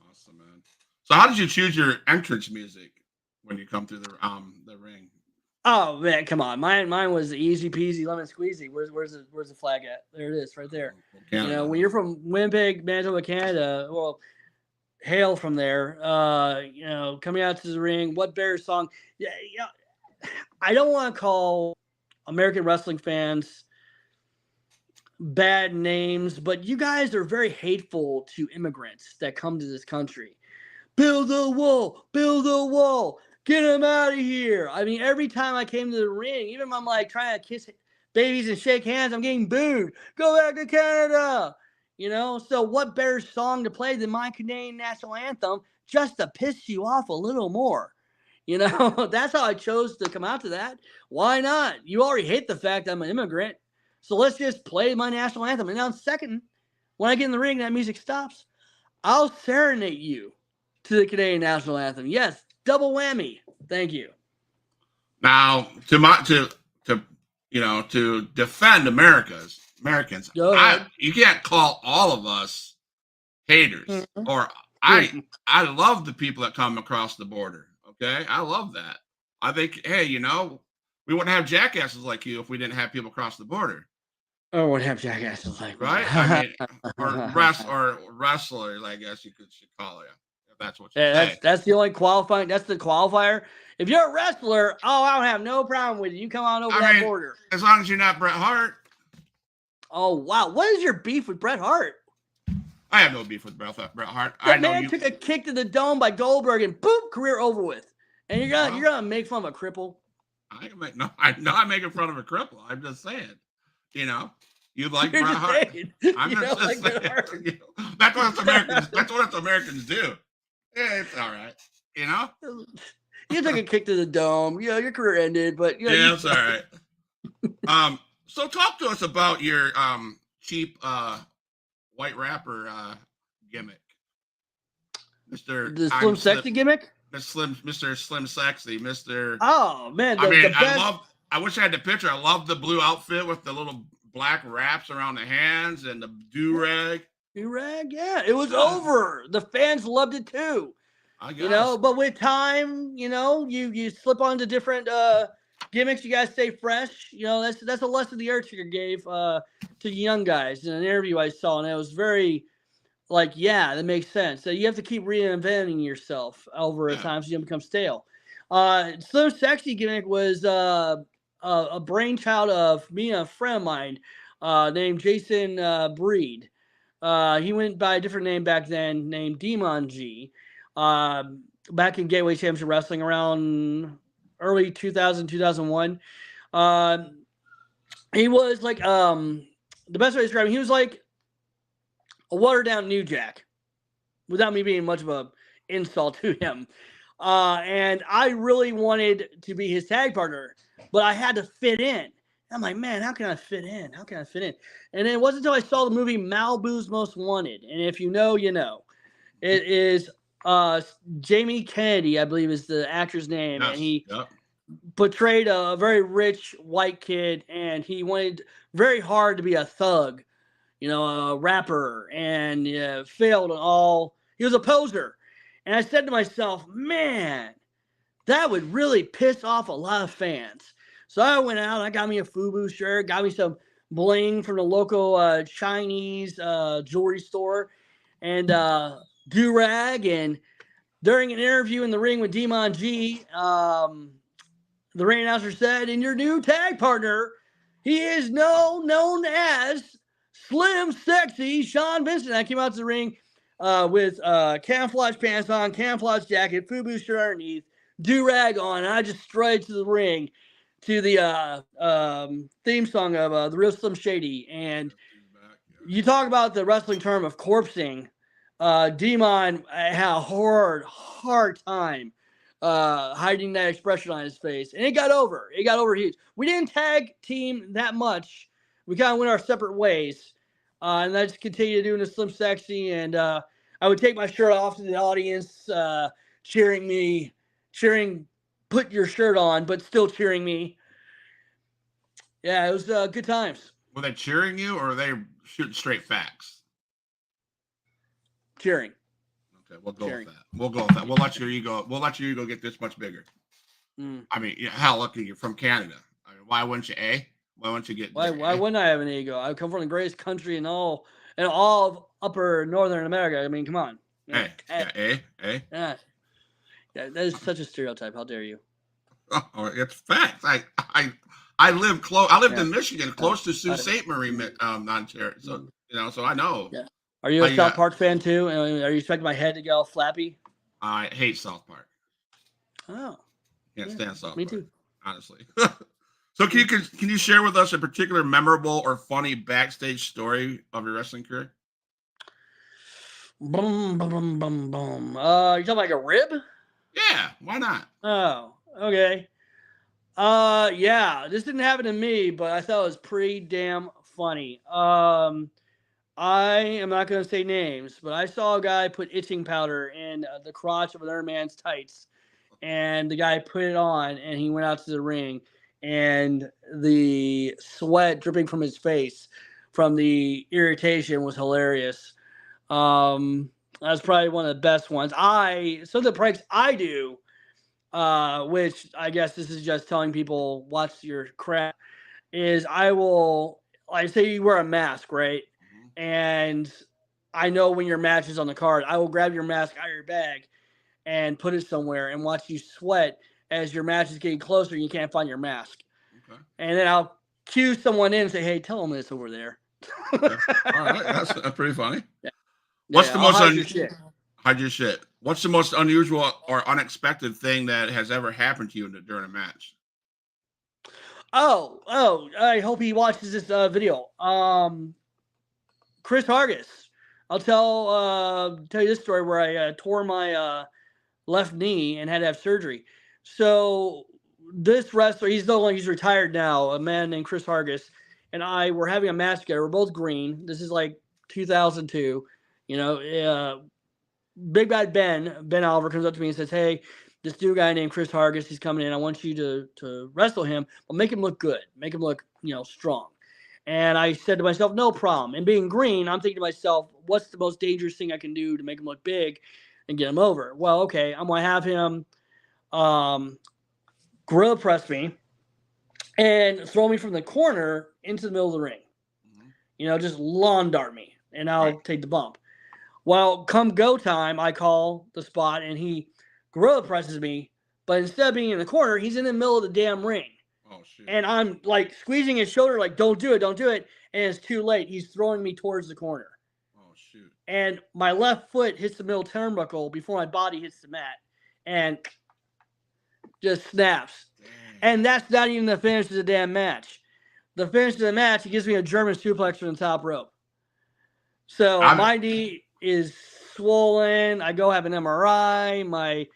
Awesome, man. So how did you choose your entrance music when you come through the ring? Oh man, come on. Mine was easy peasy lemon squeezy. Where's the flag at? There it is, right there. When you're from Winnipeg, Manitoba, Canada, well, hail from there. Coming out to the ring, what Bears song? Yeah, I don't want to call American wrestling fans bad names, but you guys are very hateful to immigrants that come to this country. Build a wall, get them out of here. I mean, every time I came to the ring, even if I'm like trying to kiss babies and shake hands, I'm getting booed. Go back to Canada. So what better song to play than my Canadian national anthem just to piss you off a little more? You know, that's how I chose to come out to that. Why not? You already hate the fact I'm an immigrant. So let's just play my national anthem. And now, second, when I get in the ring, that music stops. I'll serenade you to the Canadian national anthem. Yes, double whammy. Thank you. Now, to defend Americans, you can't call all of us haters. Mm-hmm. Or I love the people that come across the border. Okay, I love that. I think, hey, we wouldn't have jackasses like you if we didn't have people across the border. I wouldn't have jackasses like right. I mean, or wrestler, I guess you should call it. If that's what you say. That's the only qualifying. That's the qualifier. If you're a wrestler, I don't have no problem with it. You come on over that border. As long as you're not Bret Hart. Oh wow, what is your beef with Bret Hart? I have no beef with Bret Hart. That man took a kick to the dome by Goldberg and boom, career over with. And you're gonna make fun of a cripple. I'm not making fun of a cripple. I'm just saying, you like Bret Hart. I'm just saying. That's what Americans. That's what Americans do. Yeah, it's all right. You took a kick to the dome. Your career ended, but yeah, it's all right. So talk to us about your cheap white rapper gimmick, Mr. The Slim Sexy gimmick. Mr. Slim Sexy, Mr. Oh man, I wish I had the picture. I love the blue outfit with the little black wraps around the hands and the do-rag. Do-rag, yeah. It was over. The fans loved it too. I guess. But with time, you slip onto different gimmicks. You gotta stay fresh. That's a lesson the Earth Shaker gave to young guys in an interview I saw, and it was very that makes sense. So you have to keep reinventing yourself over time so you don't become stale. Slim Sexy gimmick was a brainchild of me and a friend of mine named Jason Breed. He went by a different name back then, named Demon G. Back in Gateway Championship Wrestling around early 2000, 2001. He was the best way to describe him, he was like a watered down New Jack, without me being much of an insult to him. And I really wanted to be his tag partner, but I had to fit in. I'm like, man, how can I fit in? How can I fit in? And it wasn't until I saw the movie Malibu's Most Wanted. And if you know, you know. It is Jamie Kennedy, I believe is the actor's name. Yes. And he portrayed a very rich white kid, and he wanted very hard to be a thug, a rapper, and failed in all. He was a poser. And I said to myself, man, that would really piss off a lot of fans. So I went out, I got me a FUBU shirt, got me some bling from the local Chinese jewelry store, and do-rag. And during an interview in the ring with Demon G, the ring announcer said, and your new tag partner, he is known as Slim Sexy Sean Vincent. I came out to the ring with camouflage pants on, camouflage jacket, FUBU shirt underneath, do-rag on, and I just strayed to the ring to the theme song of The Real Slim Shady. And you talk about the wrestling term of corpsing. Demon had a hard time hiding that expression on his face, and it got over huge. We didn't tag team that much. We kind of went our separate ways, and I just continued doing the Slim Sexy, and I would take my shirt off to the audience, cheering, put your shirt on, but still cheering me. Yeah, it was good times. Were they cheering you, or were they shooting straight facts? Cheering. Okay, we'll go with that. We'll let your ego get this much bigger. I mean, hell, look, you're from Canada. I mean, why wouldn't you? Why wouldn't you get? Why wouldn't I have an ego? I come from the greatest country in all of upper Northern America. I mean, come on. Yeah, that is such a stereotype. How dare you? Oh, it's facts. I lived close. I lived in Michigan, close to Sault Ste. Marie, Ontario. So so I know. Yeah. Are you a South Park fan too? Are you expecting my head to get all flappy? I hate South Park. Oh. Can't stand South Park. Me too. Honestly. So can you share with us a particular memorable or funny backstage story of your wrestling career? Boom, boom, boom, boom, boom. You talking like a rib? Yeah, why not? Oh, okay. Yeah, this didn't happen to me, but I thought it was pretty damn funny. I am not going to say names, but I saw a guy put itching powder in the crotch of another man's tights, and the guy put it on, and he went out to the ring, and the sweat dripping from his face from the irritation was hilarious. That's probably one of the best ones. Some of the pranks I do, which I guess this is just telling people watch your crap, is I will, like, say you wear a mask, right? And I know when your match is on the card, I will grab your mask out of your bag and put it somewhere and watch you sweat as your match is getting closer and you can't find your mask. Okay. And then I'll cue someone in and say, hey, tell them it's over there. Okay. All right, that's pretty funny. Yeah. What's the most hide your shit. Hide your shit. What's the most unusual or unexpected thing that has ever happened to you during a match? Oh, I hope he watches this video. Chris Hargis. I'll tell you this story where I tore my left knee and had to have surgery. So this wrestler, he's retired now, a man named Chris Hargis, and I were having a match together. We're both green. This is like 2002. Big Bad Ben Oliver comes up to me and says, hey, this new guy named Chris Hargis, he's coming in. I want you to wrestle him, but make him look good. Make him look, strong. And I said to myself, no problem. And being green, I'm thinking to myself, what's the most dangerous thing I can do to make him look big and get him over? Well, okay, I'm going to have him gorilla press me and throw me from the corner into the middle of the ring. Just lawn dart me, and I'll take the bump. Well, come go time, I call the spot, and he gorilla presses me, but instead of being in the corner, he's in the middle of the damn ring. Oh, shit. And I'm like squeezing his shoulder, like, don't do it. And it's too late. He's throwing me towards the corner. Oh, shoot. And my left foot hits the middle turnbuckle before my body hits the mat and just snaps. Dang. And that's not even the finish of the damn match. The finish of the match, he gives me a German suplex from the top rope. So my knee is swollen. I go have an MRI. My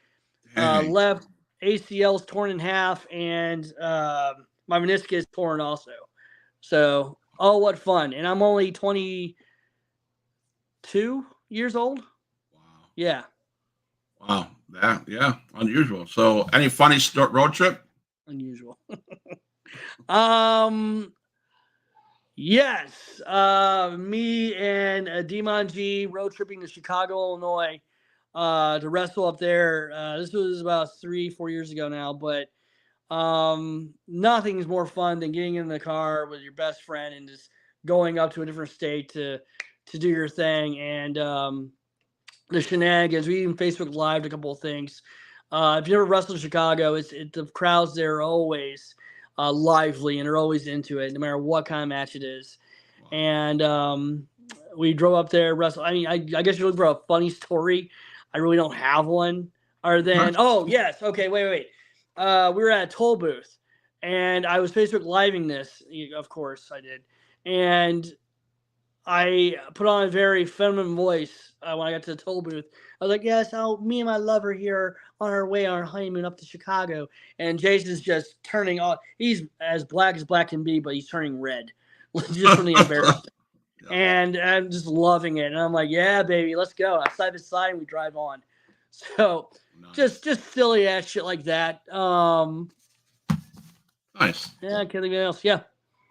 left ACL's torn in half, and my meniscus torn also. So, what fun. And I'm only 22 years old. Wow. Yeah. Wow. Yeah. Unusual. So, any funny road trip? Unusual. Yes. Me and Demon G road tripping to Chicago, Illinois, to wrestle up there. This was about 3-4 years ago now, but nothing's more fun than getting in the car with your best friend and just going up to a different state to do your thing. And the shenanigans, we even Facebook Lived a couple of things. If you ever wrestled in Chicago, the crowds there are always lively, and they're always into it, no matter what kind of match it is. Wow. And we drove up there, wrestled. I mean, I guess you're looking for a funny story. I really don't have one. Other than, oh, yes. Okay, wait. We were at a toll booth, and I was Facebook Living this. Of course I did. And I put on a very feminine voice when I got to the toll booth. I was like, yes, me and my lover here on our way on our honeymoon up to Chicago. And Jason's just turning on. He's as black can be, but he's turning red just from the embarrassment. And I'm just loving it. And I'm like, yeah, baby, let's go. I side by side and we drive on. So nice. just silly ass shit like that. Nice. Yeah, can't think of anything else. Yeah.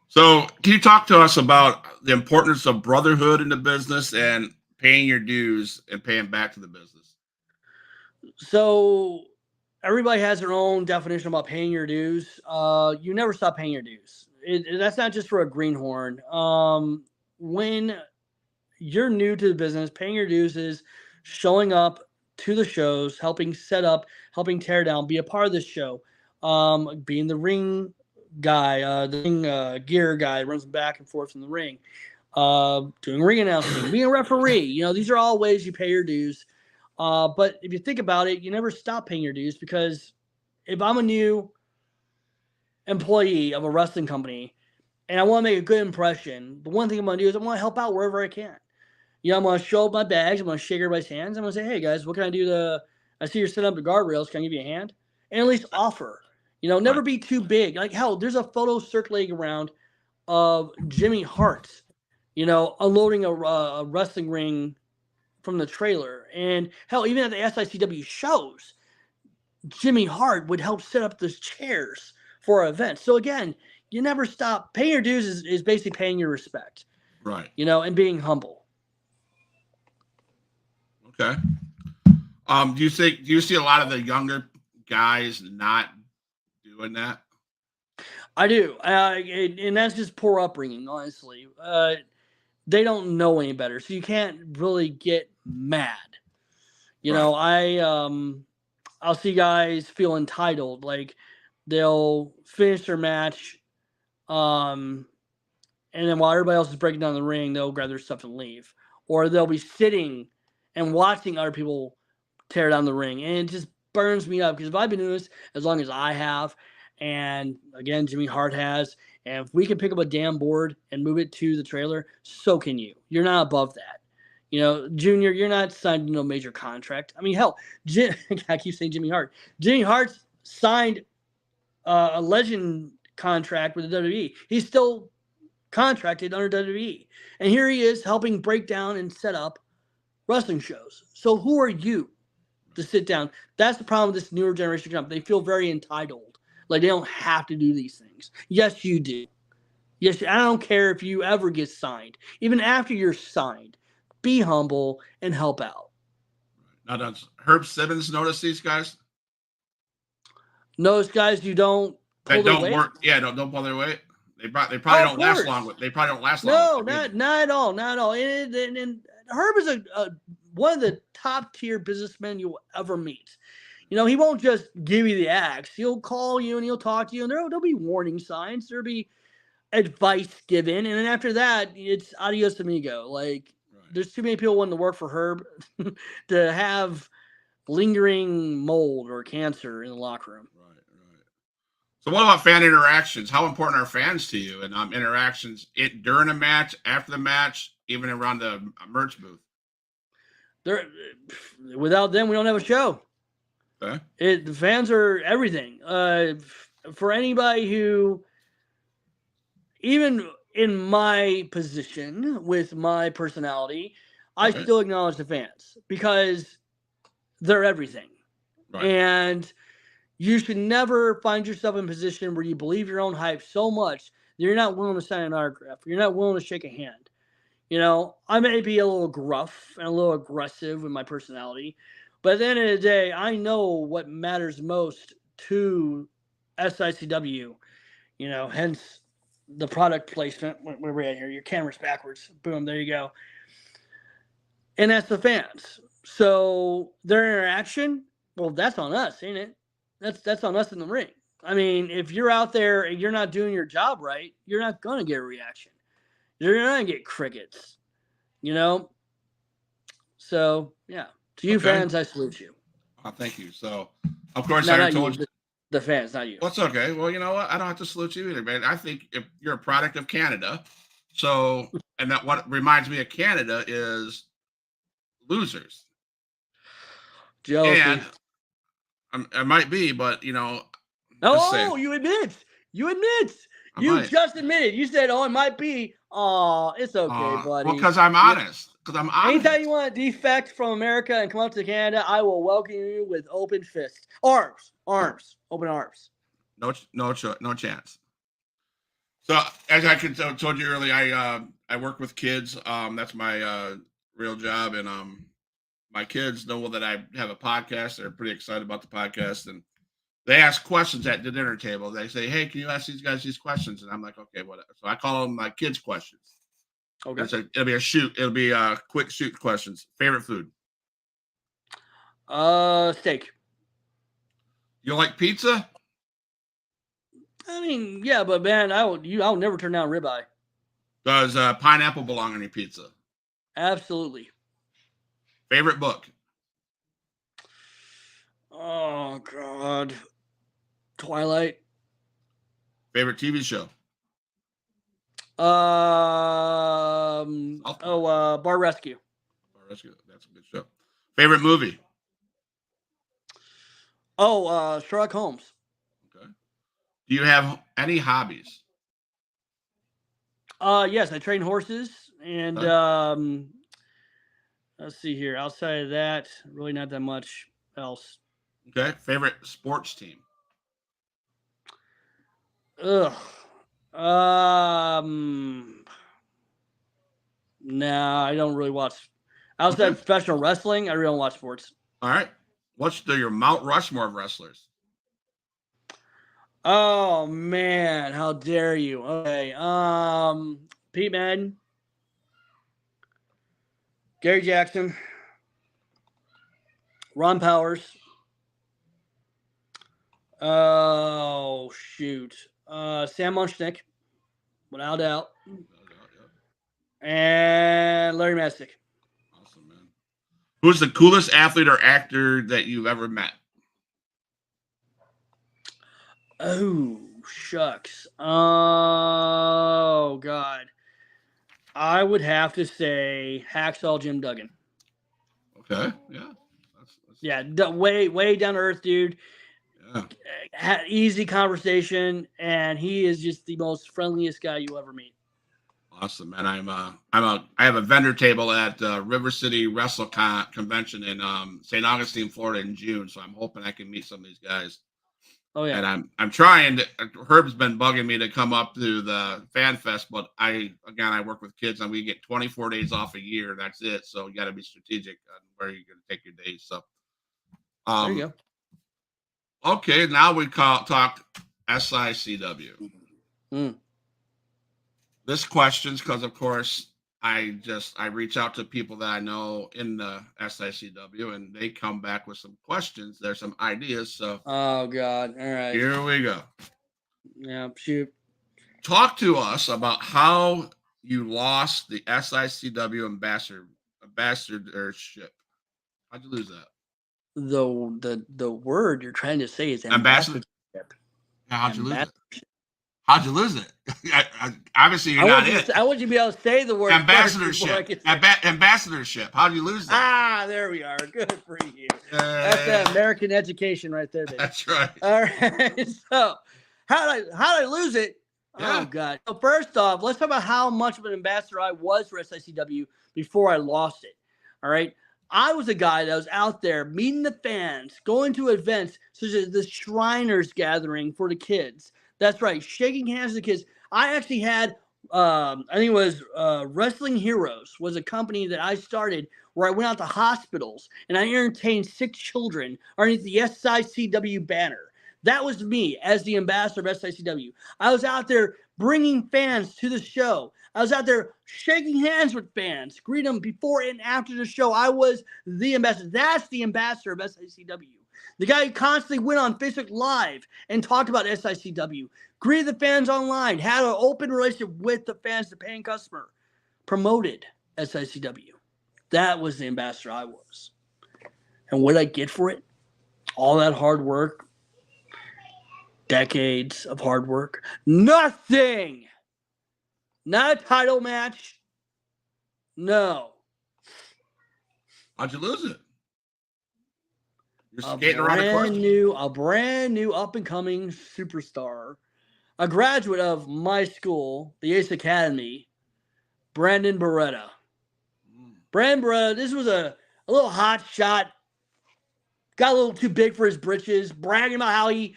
So can you talk to us about the importance of brotherhood in the business and paying your dues and paying back to the business? So everybody has their own definition about paying your dues. You never stop paying your dues. That's not just for a greenhorn. When you're new to the business, paying your dues is showing up to the shows, helping set up, helping tear down, be a part of the show, being the ring guy, the ring gear guy, runs back and forth in the ring, doing ring announcing, being a referee. These are all ways you pay your dues. But if you think about it, you never stop paying your dues, because if I'm a new employee of a wrestling company and I want to make a good impression, the one thing I'm going to do is I want to help out wherever I can. I'm going to show up my bags. I'm going to shake everybody's hands. I'm going to say, hey, guys, what can I do to I see you're setting up the guardrails. Can I give you a hand? And at least offer. Never be too big. Like, hell, there's a photo circulating around of Jimmy Hart, unloading a wrestling ring from the trailer. And hell, even at the SICW shows, Jimmy Hart would help set up those chairs for our events. So again, you never stop. Paying your dues is basically paying your respect. Right. And being humble. Okay. Do you see a lot of the younger guys not doing that? I do. And that's just poor upbringing, honestly. They don't know any better. So you can't really get mad. I'll see guys feel entitled. Like they'll finish their match. And then while everybody else is breaking down the ring, they'll grab their stuff and leave. Or they'll be sitting and watching other people tear down the ring. And it just burns me up. Because if I've been doing this as long as I have, and again, Jimmy Hart has, and if we can pick up a damn board and move it to the trailer, so can you. You're not above that. Junior, you're not signed to no major contract. I mean, hell, I keep saying Jimmy Hart. Jimmy Hart signed a legend contract with the WWE. He's still contracted under WWE. And here he is helping break down and set up wrestling shows. So who are you to sit down? That's the problem with this newer generation coming up. They feel very entitled. Like they don't have to do these things. Yes, you do. Yes, I don't care if you ever get signed. Even after you're signed, be humble and help out. Now, does Herb Simmons notice these guys? Notice guys you don't pull their weight? Work. Yeah, don't pull their weight. They probably don't last long. They probably don't last long. No, not at all. Not at all. And Herb is one of the top tier businessmen you will ever meet. He won't just give you the axe. He'll call you and he'll talk to you, and there'll be warning signs. There'll be advice given, and then after that, it's adios amigo. Like, there's too many people wanting to work for Herb to have lingering mold or cancer in the locker room. Right. So what about fan interactions? How important are fans to you? And interactions during a match, after the match, even around the merch booth? Without them, we don't have a show. Okay. The fans are everything. For anybody who, even in my position with my personality, I still acknowledge the fans because they're everything. Right. And you should never find yourself in a position where you believe your own hype so much that you're not willing to sign an autograph. You're not willing to shake a hand. I may be a little gruff and a little aggressive with my personality, but at the end of the day, I know what matters most to SICW, hence the product placement. Where we're at here, your camera's backwards. Boom, there you go. And that's the fans. So their interaction, well, that's on us, ain't it? That's on us in the ring. I mean, if you're out there and you're not doing your job right, you're not going to get a reaction. You're going to get crickets, So, yeah. To you fans, I salute you. Thank you. So, of course, I told you. The fans, not you. Well, it's okay. Well, you know what? I don't have to salute you either, man. I think if you're a product of Canada, and that what reminds me of Canada is losers. Jealousy. And I might be, but Oh, you admit. You just admitted. You said, "Oh, it might be." Oh, it's okay, buddy. Well, because I'm honest. Anytime you want to defect from America and come up to Canada, I will welcome you with open fists, arms, open arms. No chance. So, as I told you earlier, I work with kids. That's my real job, and my kids know that I have a podcast. They're pretty excited about the podcast, and they ask questions at the dinner table. They say, "Hey, can you ask these guys these questions?" And I'm like, "Okay, whatever." So I call them my kids' questions. Okay. It'll be a shoot. It'll be quick shoot questions. Favorite food? Steak. You like pizza? I mean, yeah, but man, I'll never turn down ribeye. Does pineapple belong on your pizza? Absolutely. Favorite book? Oh God, Twilight. Favorite TV show? Bar Rescue. Bar Rescue. That's a good show. Favorite movie? Oh, Sherlock Holmes. Okay. Do you have any hobbies? Yes, I train horses, and Okay. let's see here. Outside of that, really not that much else. Okay. Favorite sports team? Ugh. No, I don't really watch. Outside Okay. of professional wrestling, I really don't watch sports. All right. What's your Mount Rushmore of wrestlers? Oh man, how dare you? Okay. Pete Madden, Gary Jackson, Ron Powers. Oh shoot. Sam Munchnick, without doubt. And Larry Mastick. Awesome, man. Who's the coolest athlete or actor that you've ever met? Oh shucks. Oh God. I would have to say Hacksaw Jim Duggan. Okay. Yeah. Yeah, way down to earth, dude. Yeah. Had easy conversation, and he is just the most friendliest guy you ever meet. Awesome, man. I have a vendor table at River City Wrestle Convention in St. Augustine, Florida in June. So I'm hoping I can meet some of these guys. Oh yeah. And I'm trying to. Herb's been bugging me to come up to the Fan Fest, but I work with kids and we get 24 days off a year. That's it. So you got to be strategic on where you're going to take your days. So there you go. Okay, now we talk SICW. This question's because, of course, I reach out to people that I know in the SICW, and they come back with some questions. There's some ideas. So, oh God, all right, here we go. Yeah, shoot. Talk to us about how you lost the SICW ambassadorship. How'd you lose that? The word you're trying to say is ambassadorship. Yeah, how'd you lose it? How'd you lose it? Obviously, you're not it. I want you to be able to say the word ambassadorship. Ambassadorship. How'd you lose that? There we are. Good for you. That's that American education right there, baby. That's right. All right. So, how did I lose it? Yeah. Oh God. So first off, let's talk about how much of an ambassador I was for SICW before I lost it. All right. I was a guy that was out there meeting the fans, going to events such as the Shriners Gathering for the kids. That's right, shaking hands with the kids. I actually had, I think it was Wrestling Heroes was a company that I started where I went out to hospitals and I entertained sick children underneath the SICW banner. That was me as the ambassador of SICW. I was out there bringing fans to the show. I was out there shaking hands with fans, greeting them before and after the show. I was the ambassador. That's the ambassador of SICW. The guy who constantly went on Facebook Live and talked about SICW, greeted the fans online, had an open relationship with the fans, the paying customer, promoted SICW. That was the ambassador I was. And what did I get for it? All that hard work, decades of hard work, nothing. Not a title match. No. How'd you lose it? A brand new up-and-coming superstar, a graduate of my school, the Ace Academy, Brandon Beretta. Brandon Beretta, this was a little hot shot, got a little too big for his britches, bragging about how he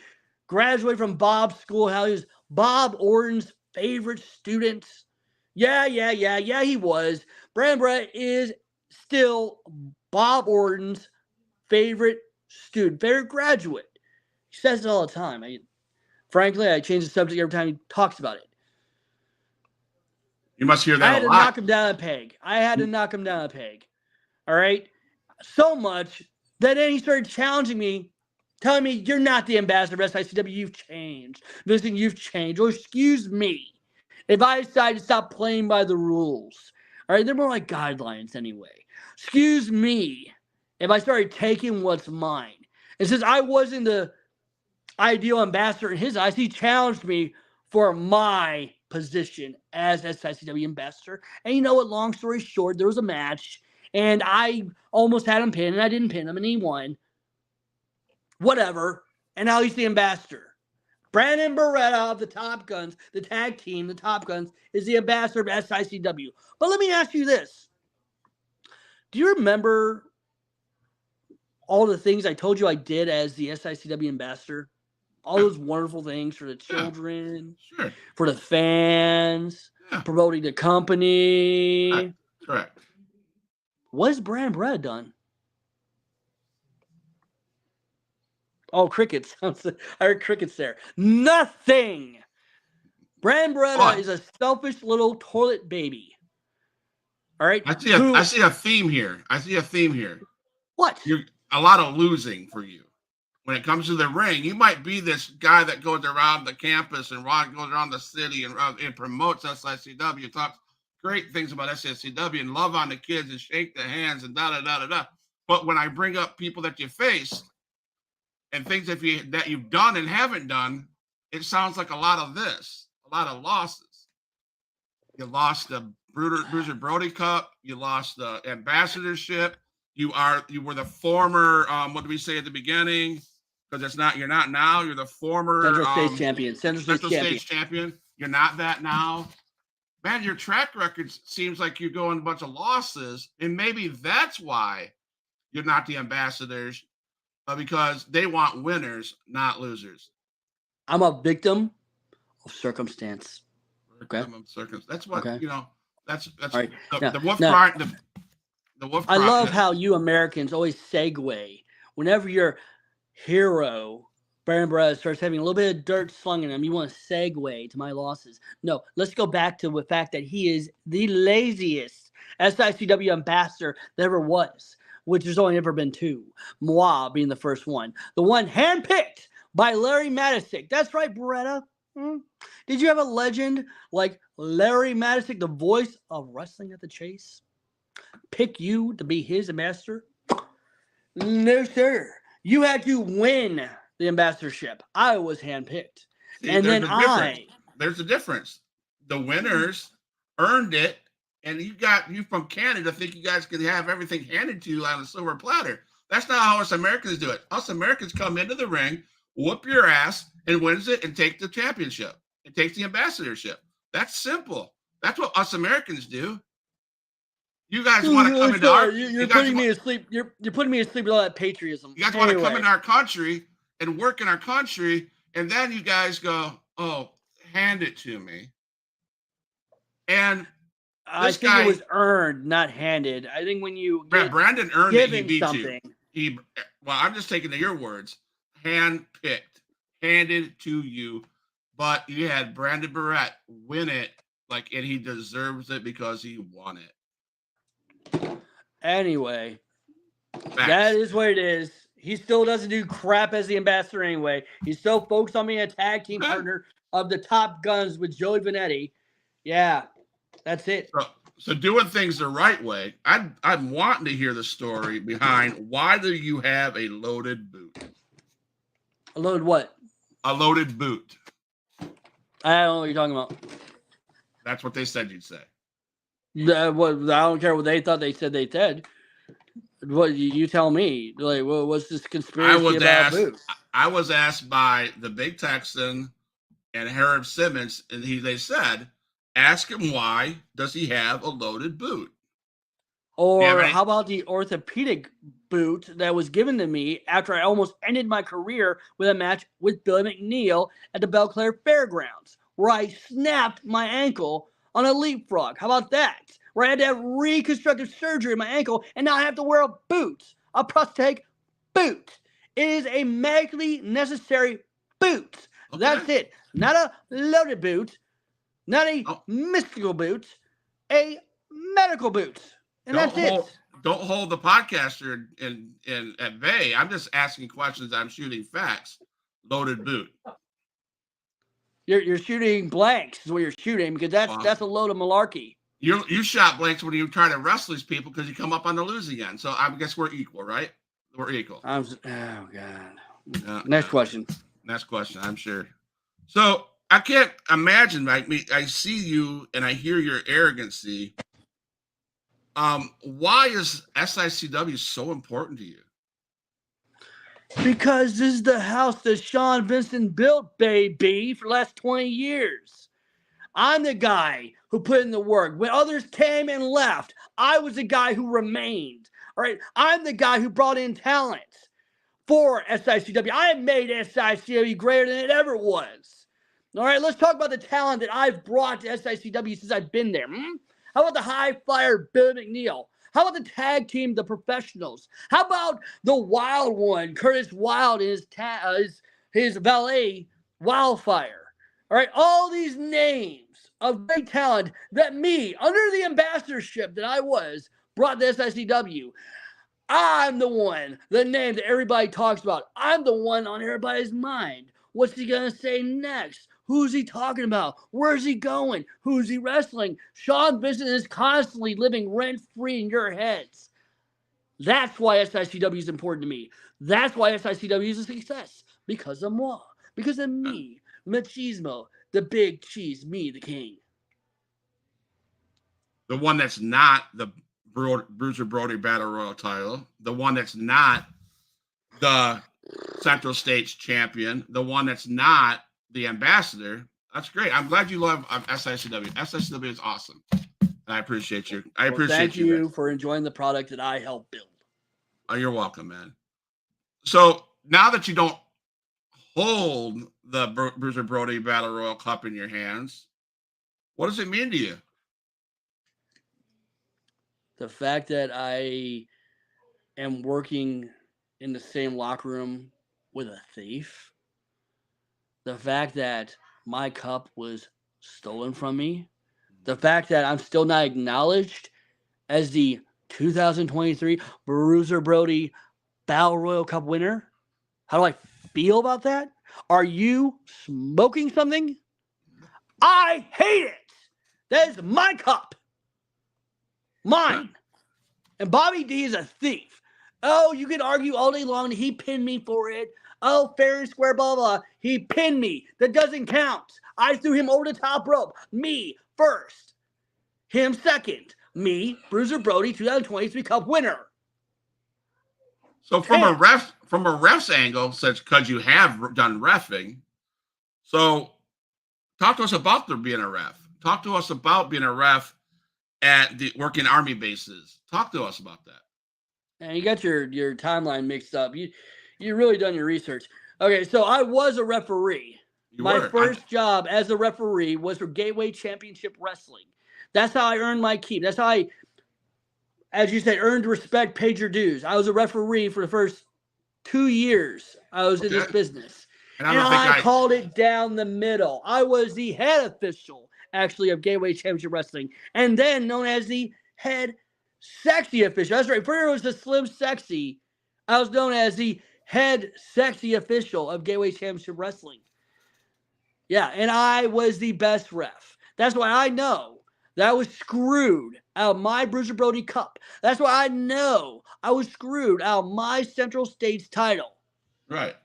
graduated from Bob's school, how he was Bob Orton's favorite student. Yeah, he was. Brandon Beretta is still Bob Orton's favorite student, favorite graduate. He says it all the time. Frankly, I change the subject every time he talks about it. You must hear that I had to knock him down a peg. All right? So much that then he started challenging me, telling me, you're not the ambassador of SICW. You've changed. Vincent, you've changed. Or excuse me if I decide to stop playing by the rules. All right? They're more like guidelines anyway. Excuse me if I started taking what's mine. And since I wasn't the ideal ambassador in his eyes, he challenged me for my position as SICW ambassador. And you know what? Long story short, there was a match, and I almost had him pinned, and I didn't pin him, and he won. whatever, and now he's the ambassador. Brandon Beretta of the Top Guns, the tag team, the Top Guns, is the ambassador of SICW. But let me ask you this. Do you remember all the things I told you I did as the SICW ambassador? All those wonderful things for the children, for the fans, promoting the company. Correct. What has Brandon Beretta done? Oh, crickets. I heard crickets there. Nothing. Brandon Beretta is a selfish little toilet baby. All right? I see a theme here. What? You're a lot of losing for you. When it comes to the ring, you might be this guy that goes around the campus and goes around the city and promotes SICW, talks great things about SICW and love on the kids and shake their hands and da-da-da-da-da. But when I bring up people that you face and things that you've done and haven't done, it sounds like a lot of this, a lot of losses. You lost the Bruiser Brody Cup. You lost the ambassadorship. You were the former, what did we say at the beginning? Because you're not now. You're the former Central States champion. Central States champion. You're not that now. Man, your track record seems like you're going a bunch of losses, and maybe that's why you're not the ambassadors, because they want winners, not losers. I'm a victim of circumstance. That's what That's right. the Wolf Grind. The Wolf. I love how you Americans always segue whenever your hero Brandon Beretta starts having a little bit of dirt slung in him. You want to segue to my losses. No, let's go back to the fact that he is the laziest SICW ambassador there ever was, which there's only ever been two. Moi being the first one. The one handpicked by Larry Matisick. That's right, Beretta. Did you have a legend like Larry Matisick, the voice of Wrestling at the Chase, pick you to be his ambassador? No, sir. You had to win the ambassadorship. I was handpicked. And then there's a difference. The winners earned it, and you from Canada think you guys can have everything handed to you on a silver platter. That's not how us Americans do it. Us Americans come into the ring, whoop your ass, and wins it and take the championship. It takes the ambassadorship. That's simple. That's what us Americans do. You guys want to come into our... You're putting me asleep. You're putting me asleep with all that patriotism. You guys want to come into our country and work in our country, and then you guys go, oh, hand it to me. And I think it was earned, not handed. I think when you Brandon earned it, he beat something. you. Well, I'm just taking your words. Hand-picked, handed to you, but you had Brandon Beretta win it, and he deserves it because he won it. Anyway, that is what it is. He still doesn't do crap as the ambassador anyway. He's still focused on being a tag team partner of the Top Guns with Joey Vanetti. Yeah, that's it. So doing things the right way, I'm wanting to hear the story behind why do you have a loaded boot? A loaded what? A loaded boot. I don't know what you're talking about. That's what they said you'd say. I don't care what they thought they said. What you tell me? What's this conspiracy about boots? I was asked by the Big Texan and Herb Simmons, and they said, ask him why does he have a loaded boot? Or how about the orthopedic boot that was given to me after I almost ended my career with a match with Billy McNeil at the Belclair Fairgrounds, where I snapped my ankle on a leapfrog. How about that? Where I had to have reconstructive surgery in my ankle, and now I have to wear a boot, a prosthetic boot. It is a medically necessary boot. Okay. That's it. Not a loaded boot, not a mystical boot, a medical boot. And that's it. Don't hold the podcaster at bay. I'm just asking questions. I'm shooting facts. Loaded boot. You're shooting blanks is what you're shooting, because that's a load of malarkey. You shot blanks when you try to wrestle these people because you come up on the losing end. So I guess we're equal, right? We're equal. Oh God. Next question. Next question. I'm sure. So I can't imagine. I see you and I hear your arrogancy. Why is SICW so important to you? Because this is the house that Sean Vincent built, baby, for the last 20 years. I'm the guy who put in the work. When others came and left, I was the guy who remained. All right. I'm the guy who brought in talent for SICW. I have made SICW greater than it ever was. All right. Let's talk about the talent that I've brought to SICW since I've been there. How about the high flyer Bill McNeil? How about the tag team, the professionals? How about the wild one, Curtis Wild, and his valet, Wildfire? All right, all these names of great talent that me, under the ambassadorship that I was, brought to SICW. I'm the one, the name that everybody talks about. I'm the one on everybody's mind. What's he going to say next? Who's he talking about? Where's he going? Who's he wrestling? Sean Vincent is constantly living rent-free in your heads. That's why SICW is important to me. That's why SICW is a success. Because of moi. Because of me. Machismo. The big cheese. Me, the king. The one that's not the Bruiser Brody Battle Royal title. The one that's not the Central States champion. The one that's not the ambassador. That's great. I'm glad you love SICW. SICW is awesome. And I appreciate you. Thank you for enjoying the product that I helped build. Oh, you're welcome, man. So now that you don't hold the Bruiser Brody Battle Royal Cup in your hands, what does it mean to you? The fact that I am working in the same locker room with a thief. The fact that my cup was stolen from me. The fact that I'm still not acknowledged as the 2023 Bruiser Brody Battle Royal Cup winner. How do I feel about that? Are you smoking something? I hate it. That is my cup. Mine. And Bobby D is a thief. Oh, you can argue all day long that he pinned me for it. Oh, fair and square, blah, blah. He pinned me. That doesn't count. I threw him over the top rope. Me first. Him second. Me, Bruiser Brody, 2023 Cup winner. So from a ref's angle, such because you have done reffing, so talk to us about being a ref. Talk to us about being a ref at the working Army bases. Talk to us about that. And you got your timeline mixed up. You really done your research. Okay, so I was a referee. My first job as a referee was for Gateway Championship Wrestling. That's how I earned my keep. That's how I, as you said, earned respect, paid your dues. I was a referee for the first 2 years I was in this business. And I called it down the middle. I was the head official, actually, of Gateway Championship Wrestling, and then known as the head sexy official. That's right. First it was the Slim Sexy. I was known as the head sexy official of Gateway Championship Wrestling. Yeah, and I was the best ref. That's why I know that I was screwed out of my Bruiser Brody Cup. That's why I know I was screwed out of my Central States title. Right.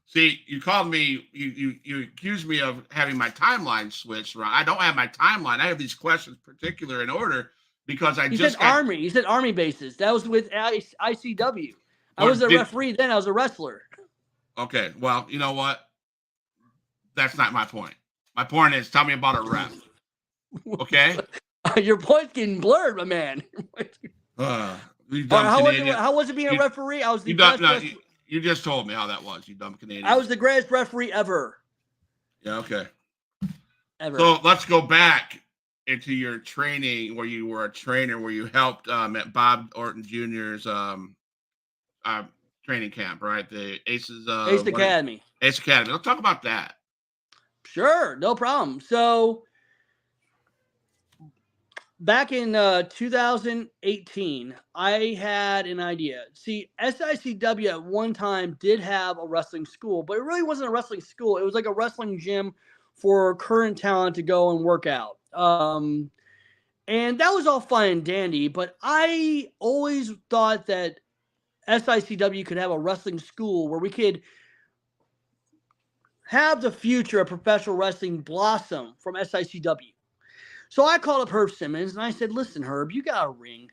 See, you called me, you accused me of having my timeline switched around. I don't have my timeline. I have these questions particular in order because You said Army bases. That was with ICW. I was a referee then. I was a wrestler. Okay. Well, you know what? That's not my point. My point is, tell me about a ref. Okay? Your point's getting blurred, my man. How was it being a referee? I was the best referee. You just told me how that was, you dumb Canadian. I was the greatest referee ever. Yeah, okay. Ever. So let's go back into your training where you were a trainer, where you helped at Bob Orton Jr.'s training camp, right? The Ace Academy. Ace Academy. Let's talk about that. Sure, no problem. So back in 2018, I had an idea. See, SICW at one time did have a wrestling school, but it really wasn't a wrestling school. It was like a wrestling gym for current talent to go and work out. And that was all fine and dandy, but I always thought that SICW could have a wrestling school where we could have the future of professional wrestling blossom from SICW. So I called up Herb Simmons and I said, listen, Herb, you got a ring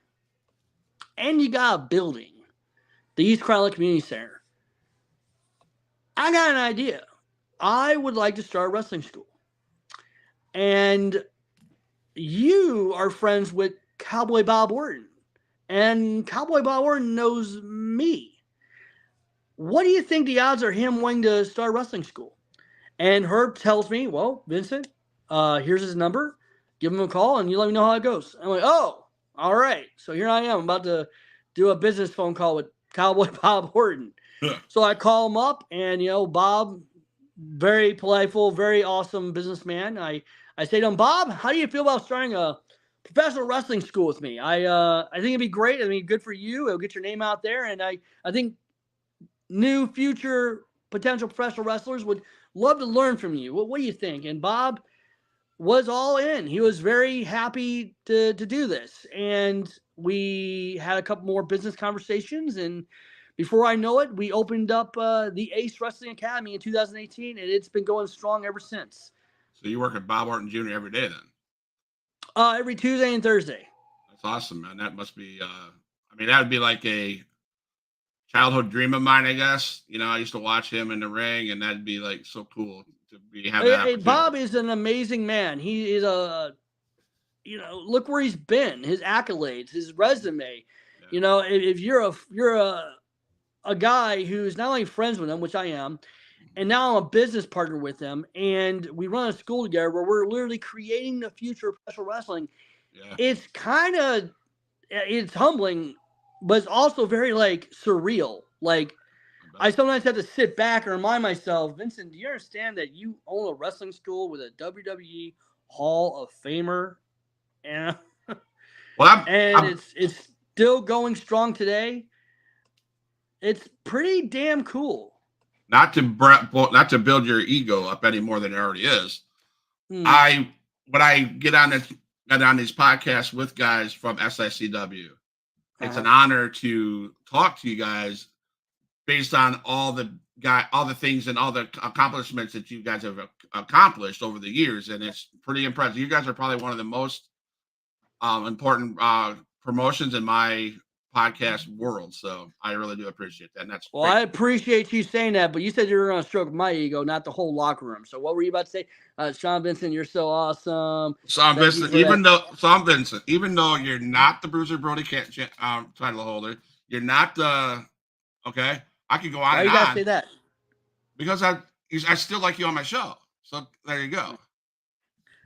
and you got a building, the East Crown Lake Community Center. I got an idea. I would like to start a wrestling school. And you are friends with Cowboy Bob Orton. And Cowboy Bob Orton knows me. What do you think the odds are him wanting to start wrestling school? And Herb tells me, well, Vincent, here's his number. Give him a call and you let me know how it goes. I'm like, oh, all right. So here I am. I'm about to do a business phone call with Cowboy Bob Orton. So I call him up and, Bob, very politeful, very awesome businessman. I say to him, Bob, how do you feel about starting a professional wrestling school with me? I think it'd be great. I mean, good for you. It'll get your name out there. And I think new future potential professional wrestlers would love to learn from you. What do you think? And Bob was all in. He was very happy to do this. And we had a couple more business conversations. And before I know it, we opened up the Ace Wrestling Academy in 2018. And it's been going strong ever since. So you work at Bob Orton Jr. every day then? Every Tuesday and Thursday. That's awesome, man. That must be, that would be like a childhood dream of mine, I guess. I used to watch him in the ring, and that'd be like so cool to be having that. Bob is an amazing man. He is look where he's been, his accolades, his resume. Yeah. If you're a guy who's not only friends with him, which I am, and now I'm a business partner with him, and we run a school together where we're literally creating the future of professional wrestling. Yeah. It's humbling, but it's also very surreal. I sometimes have to sit back and remind myself, Vincent, do you understand that you own a wrestling school with a WWE Hall of Famer? And it's still going strong today. It's pretty damn cool. Not to build your ego up any more than it already is. When I get on these podcasts with guys from SICW, it's an honor to talk to you guys based on all the things and all the accomplishments that you guys have accomplished over the years, and it's pretty impressive. You guys are probably one of the most important promotions in my podcast world, so I really do appreciate that. And that's well, great. I appreciate you saying that, but you said you were going to stroke my ego, not the whole locker room. So what were you about to say? Sean Vincent, you're so awesome. Sean Vincent, even though you're not the Bruiser Brody title holder, you're not the okay. I could go on. Why you gotta say that? Because I still like you on my show. So there you go.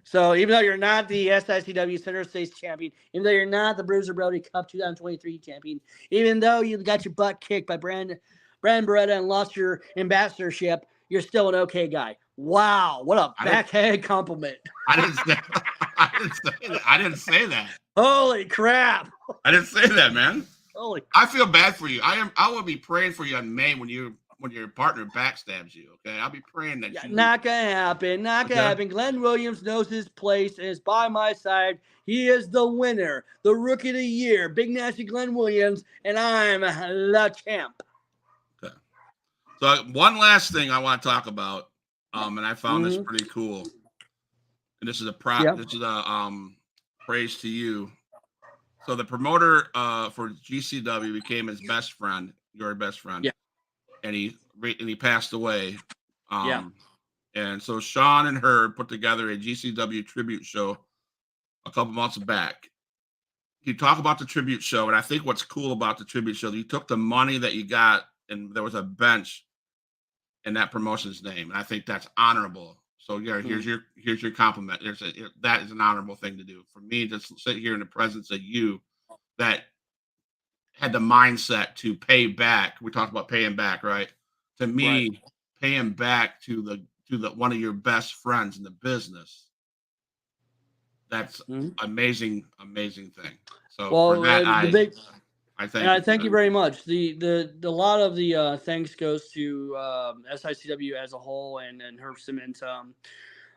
So even though you're not the SICW Center States champion, even though you're not the Bruiser Brody Cup 2023 champion, even though you got your butt kicked by Brandon Beretta and lost your ambassadorship, you're still an okay guy. Wow, what a backhanded compliment. I didn't say that. Holy crap. I didn't say that, man. Holy crap. I feel bad for you. I will be praying for you in May when your partner backstabs you, okay? I'll be praying that you... Not gonna happen. Not gonna happen. Glenn Williams knows his place and is by my side. He is the winner, the Rookie of the Year, Big Nasty Glenn Williams, and I'm the champ. Okay. So one last thing I want to talk about, and I found this pretty cool. And this is a praise to you. So the promoter for GCW became his best friend, your best friend. Yeah. And he passed away. And so Sean and Herb put together a GCW tribute show a couple months back. You talk about the tribute show, and I think what's cool about the tribute show, you took the money that you got, and there was a bench in that promotion's name, and I think that's honorable. So yeah, here's your compliment. That is an honorable thing to do. For me to sit here in the presence of you that had the mindset to pay back. We talked about paying back, right? To me, paying back to the one of your best friends in the business. That's amazing thing. So for that, I thank you very much. The lot of the thanks goes to SICW as a whole and Herb Simmons.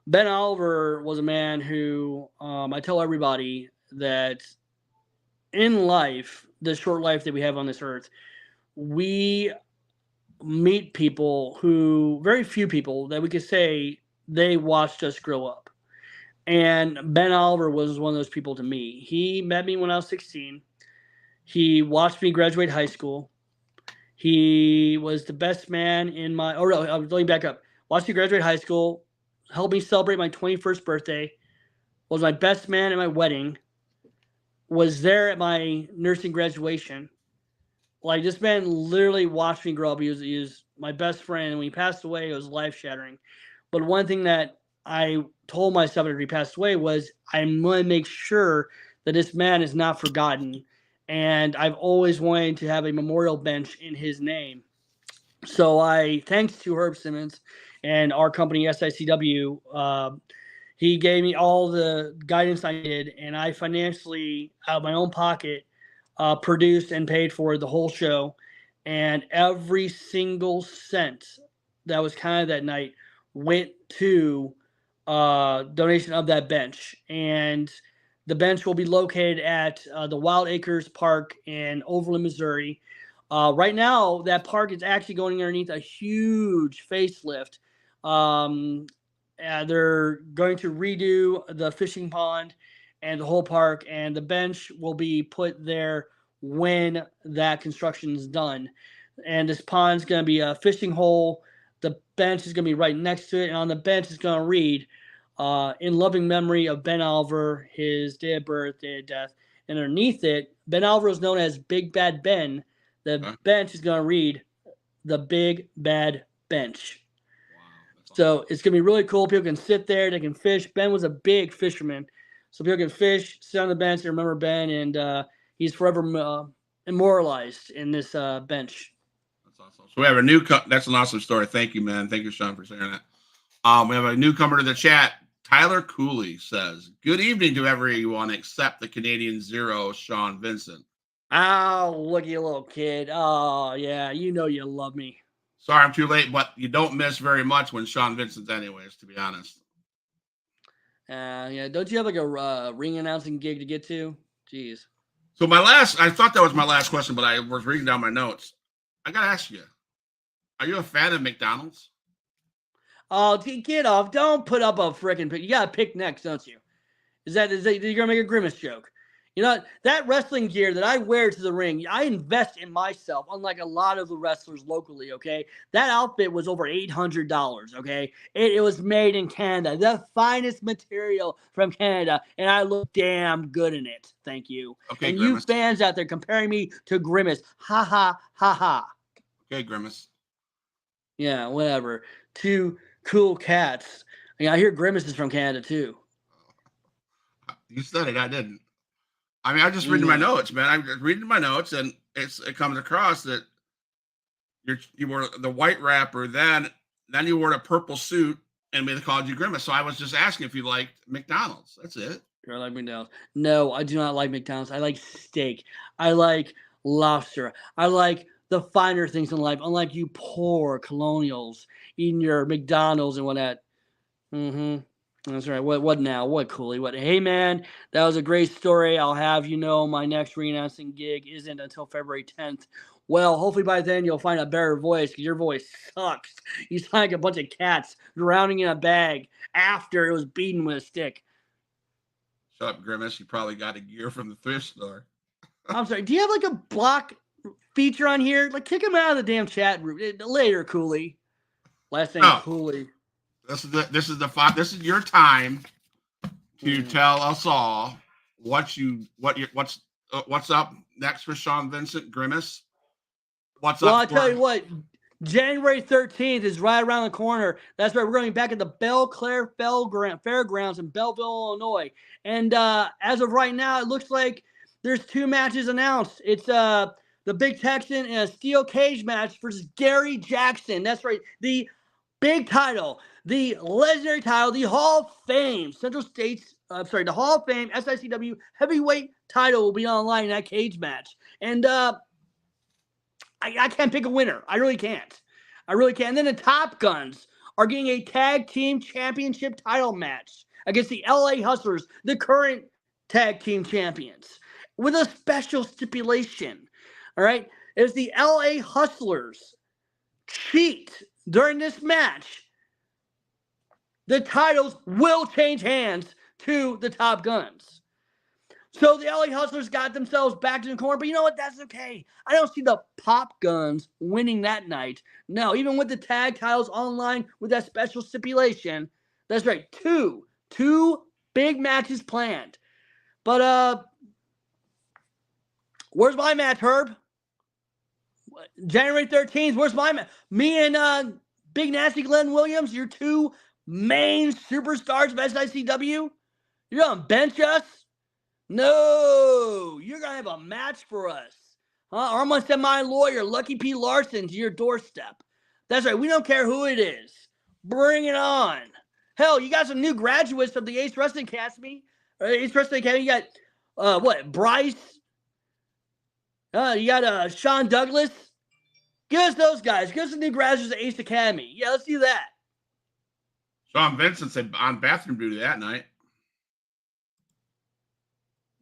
Ben Oliver was a man who I tell everybody that in life, the short life that we have on this earth, we meet people who, very few people that we could say they watched us grow up. And Ben Oliver was one of those people to me. He met me when I was 16. He watched me graduate high school. He was the best man in my. Oh no, let me back up. Watched me graduate high school, helped me celebrate my 21st birthday, was my best man at my wedding, was there at my nursing graduation. Like, this man literally watched me grow up. He was my best friend. And when he passed away, it was life shattering. But one thing that I told myself after he passed away was, I'm going to make sure that this man is not forgotten. And I've always wanted to have a memorial bench in his name. So thanks to Herb Simmons and our company, SICW, he gave me all the guidance I needed, and I financially, out of my own pocket, produced and paid for the whole show. And every single cent that was counted that night went to donation of that bench. And the bench will be located at the Wild Acres Park in Overland, Missouri. Right now, that park is actually going underneath a huge facelift. They're going to redo the fishing pond and the whole park, and the bench will be put there when that construction is done. And this pond's going to be a fishing hole. The bench is going to be right next to it, and on the bench is going to read, in loving memory of Ben Oliver, his day of birth, day of death. And underneath it, Ben Oliver is known as Big Bad Ben. The bench is going to read, the Big Bad Bench. So it's going to be really cool. People can sit there. They can fish. Ben was a big fisherman. So people can fish, sit on the bench, and remember Ben. And he's forever immortalized in this bench. That's awesome. So we have a that's an awesome story. Thank you, man. Thank you, Sean, for sharing that. We have a newcomer to the chat. Tyler Cooley says, good evening to everyone except the Canadian Zero, Sean Vincent. Oh, look at you, little kid. Oh, yeah. You know you love me. Sorry I'm too late, but you don't miss very much when Sean Vincent's anyways, to be honest. Yeah. Don't you have like a ring announcing gig to get to? Jeez. So I thought that was my last question, but I was reading down my notes. I got to ask you, are you a fan of McDonald's? Oh, get off. Don't put up a freaking pick. You got to pick next, don't you? Is that you're going to make a grimace joke? You know, that wrestling gear that I wear to the ring, I invest in myself, unlike a lot of the wrestlers locally, okay? That outfit was over $800, okay? It was made in Canada, the finest material from Canada, and I look damn good in it. Thank you. Okay, and Grimace. You fans out there comparing me to Grimace, ha, ha, ha, ha. Okay, Grimace. Yeah, whatever. Two cool cats. I hear Grimace is from Canada, too. You said it, I didn't. I mean, I just reading my notes, man. I'm just reading my notes, and it comes across that you wore the white wrapper, then you wore a purple suit, and they called you Grimace. So I was just asking if you liked McDonald's. That's it. Do I like McDonald's? No, I do not like McDonald's. I like steak. I like lobster. I like the finer things in life, unlike you poor colonials eating your McDonald's and whatnot. That's right. What now? What, Cooley? What? Hey, man, that was a great story. I'll have you know my next re-announcing gig isn't until February 10th. Well, hopefully by then you'll find a better voice, because your voice sucks. You sound like a bunch of cats drowning in a bag after it was beaten with a stick. Shut up, Grimace. You probably got a gear from the thrift store. I'm sorry. Do you have like a block feature on here? Like, kick him out of the damn chat room later, Cooley. Last name, Cooley. This is your time to tell us all what's up next for Sean Vincent, Grimace. What's up? Well, I'll tell you what. January 13th is right around the corner. That's right. We're going to be back at the Belle Claire Fairgrounds in Belleville, Illinois. And as of right now, it looks like there's 2 matches announced. It's the Big Texan and a steel cage match versus Gary Jackson. That's right. The big title, the legendary title, the Hall of Fame, the Hall of Fame SICW heavyweight title will be online in that cage match. And I can't pick a winner. I really can't. And then the Top Guns are getting a tag team championship title match against the LA Hustlers, the current tag team champions, with a special stipulation. All right. If the LA Hustlers cheat during this match, the titles will change hands to the Top Guns. So the LA Hustlers got themselves back in the corner, but you know what? That's okay. I don't see the Pop Guns winning that night. No, even with the tag titles online with that special stipulation. That's right, two big matches planned. But where's my match, Herb? January 13th, where's my match? Me and Big Nasty Glenn Williams, your two main superstars of SICW. You're gonna bench us? No, you're going to have a match for us. Or I'm going to send my lawyer, Lucky P. Larson, to your doorstep. That's right. We don't care who it is. Bring it on. Hell, you got some new graduates from the Ace Wrestling Academy. Ace Wrestling Academy. You got, Bryce. You got Sean Douglas. Give us those guys. Give us the new graduates of Ace Academy. Yeah, let's do that. Sean Vincent said on bathroom duty that night.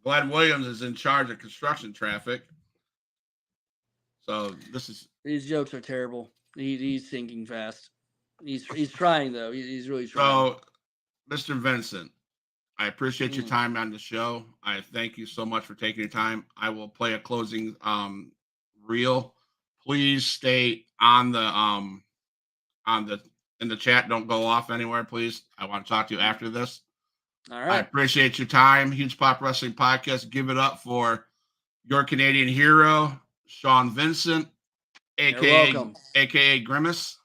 Glenn Williams is in charge of construction traffic. So these jokes are terrible. He's thinking fast. He's trying though. He's really trying. So, Mr. Vincent, I appreciate your time on the show. I thank you so much for taking your time. I will play a closing reel. Please stay on the in the chat. Don't go off anywhere, please. I want to talk to you after this. All right. I appreciate your time. Huge Pop Wrestling Podcast. Give it up for your Canadian hero, Sean Vincent, aka Grimace.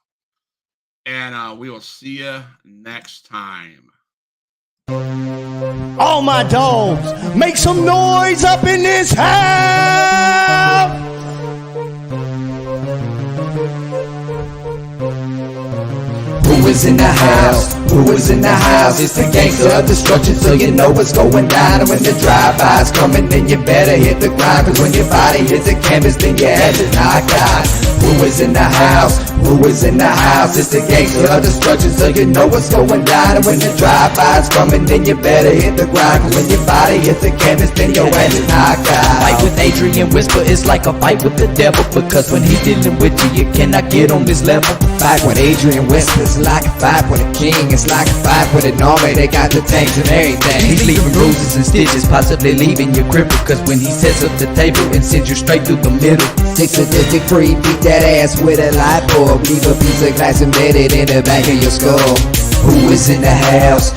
And we will see you next time. All my dogs, make some noise up in this house. Who is in the house? Who is in the house? It's the gangster of destruction, so you know what's going down. And when the drive-by's coming, then you better hit the grind. Cause when your body hits the canvas, then your head is knocked out. Who is in the house? Who is in the house? It's the gangster of destruction, so you know what's going down. And when the drive-by's coming, then you better hit the grind. Cause when your body hits the canvas, then your head is knocked out. Fight with Adrian Whisper is like a fight with the devil, because when he's dealing with you, you cannot get on this level. Fight with Adrian Whisper is like a fight with a king. It's like a fight with an army. They got the tanks and everything. He's leaving bruises and stitches, possibly leaving you crippled. Cause when he sets up the table and sends you straight through the middle. 6 sadistic free, beat that ass with a light bulb. Leave a piece of glass embedded in the back of your skull. Who is in the house?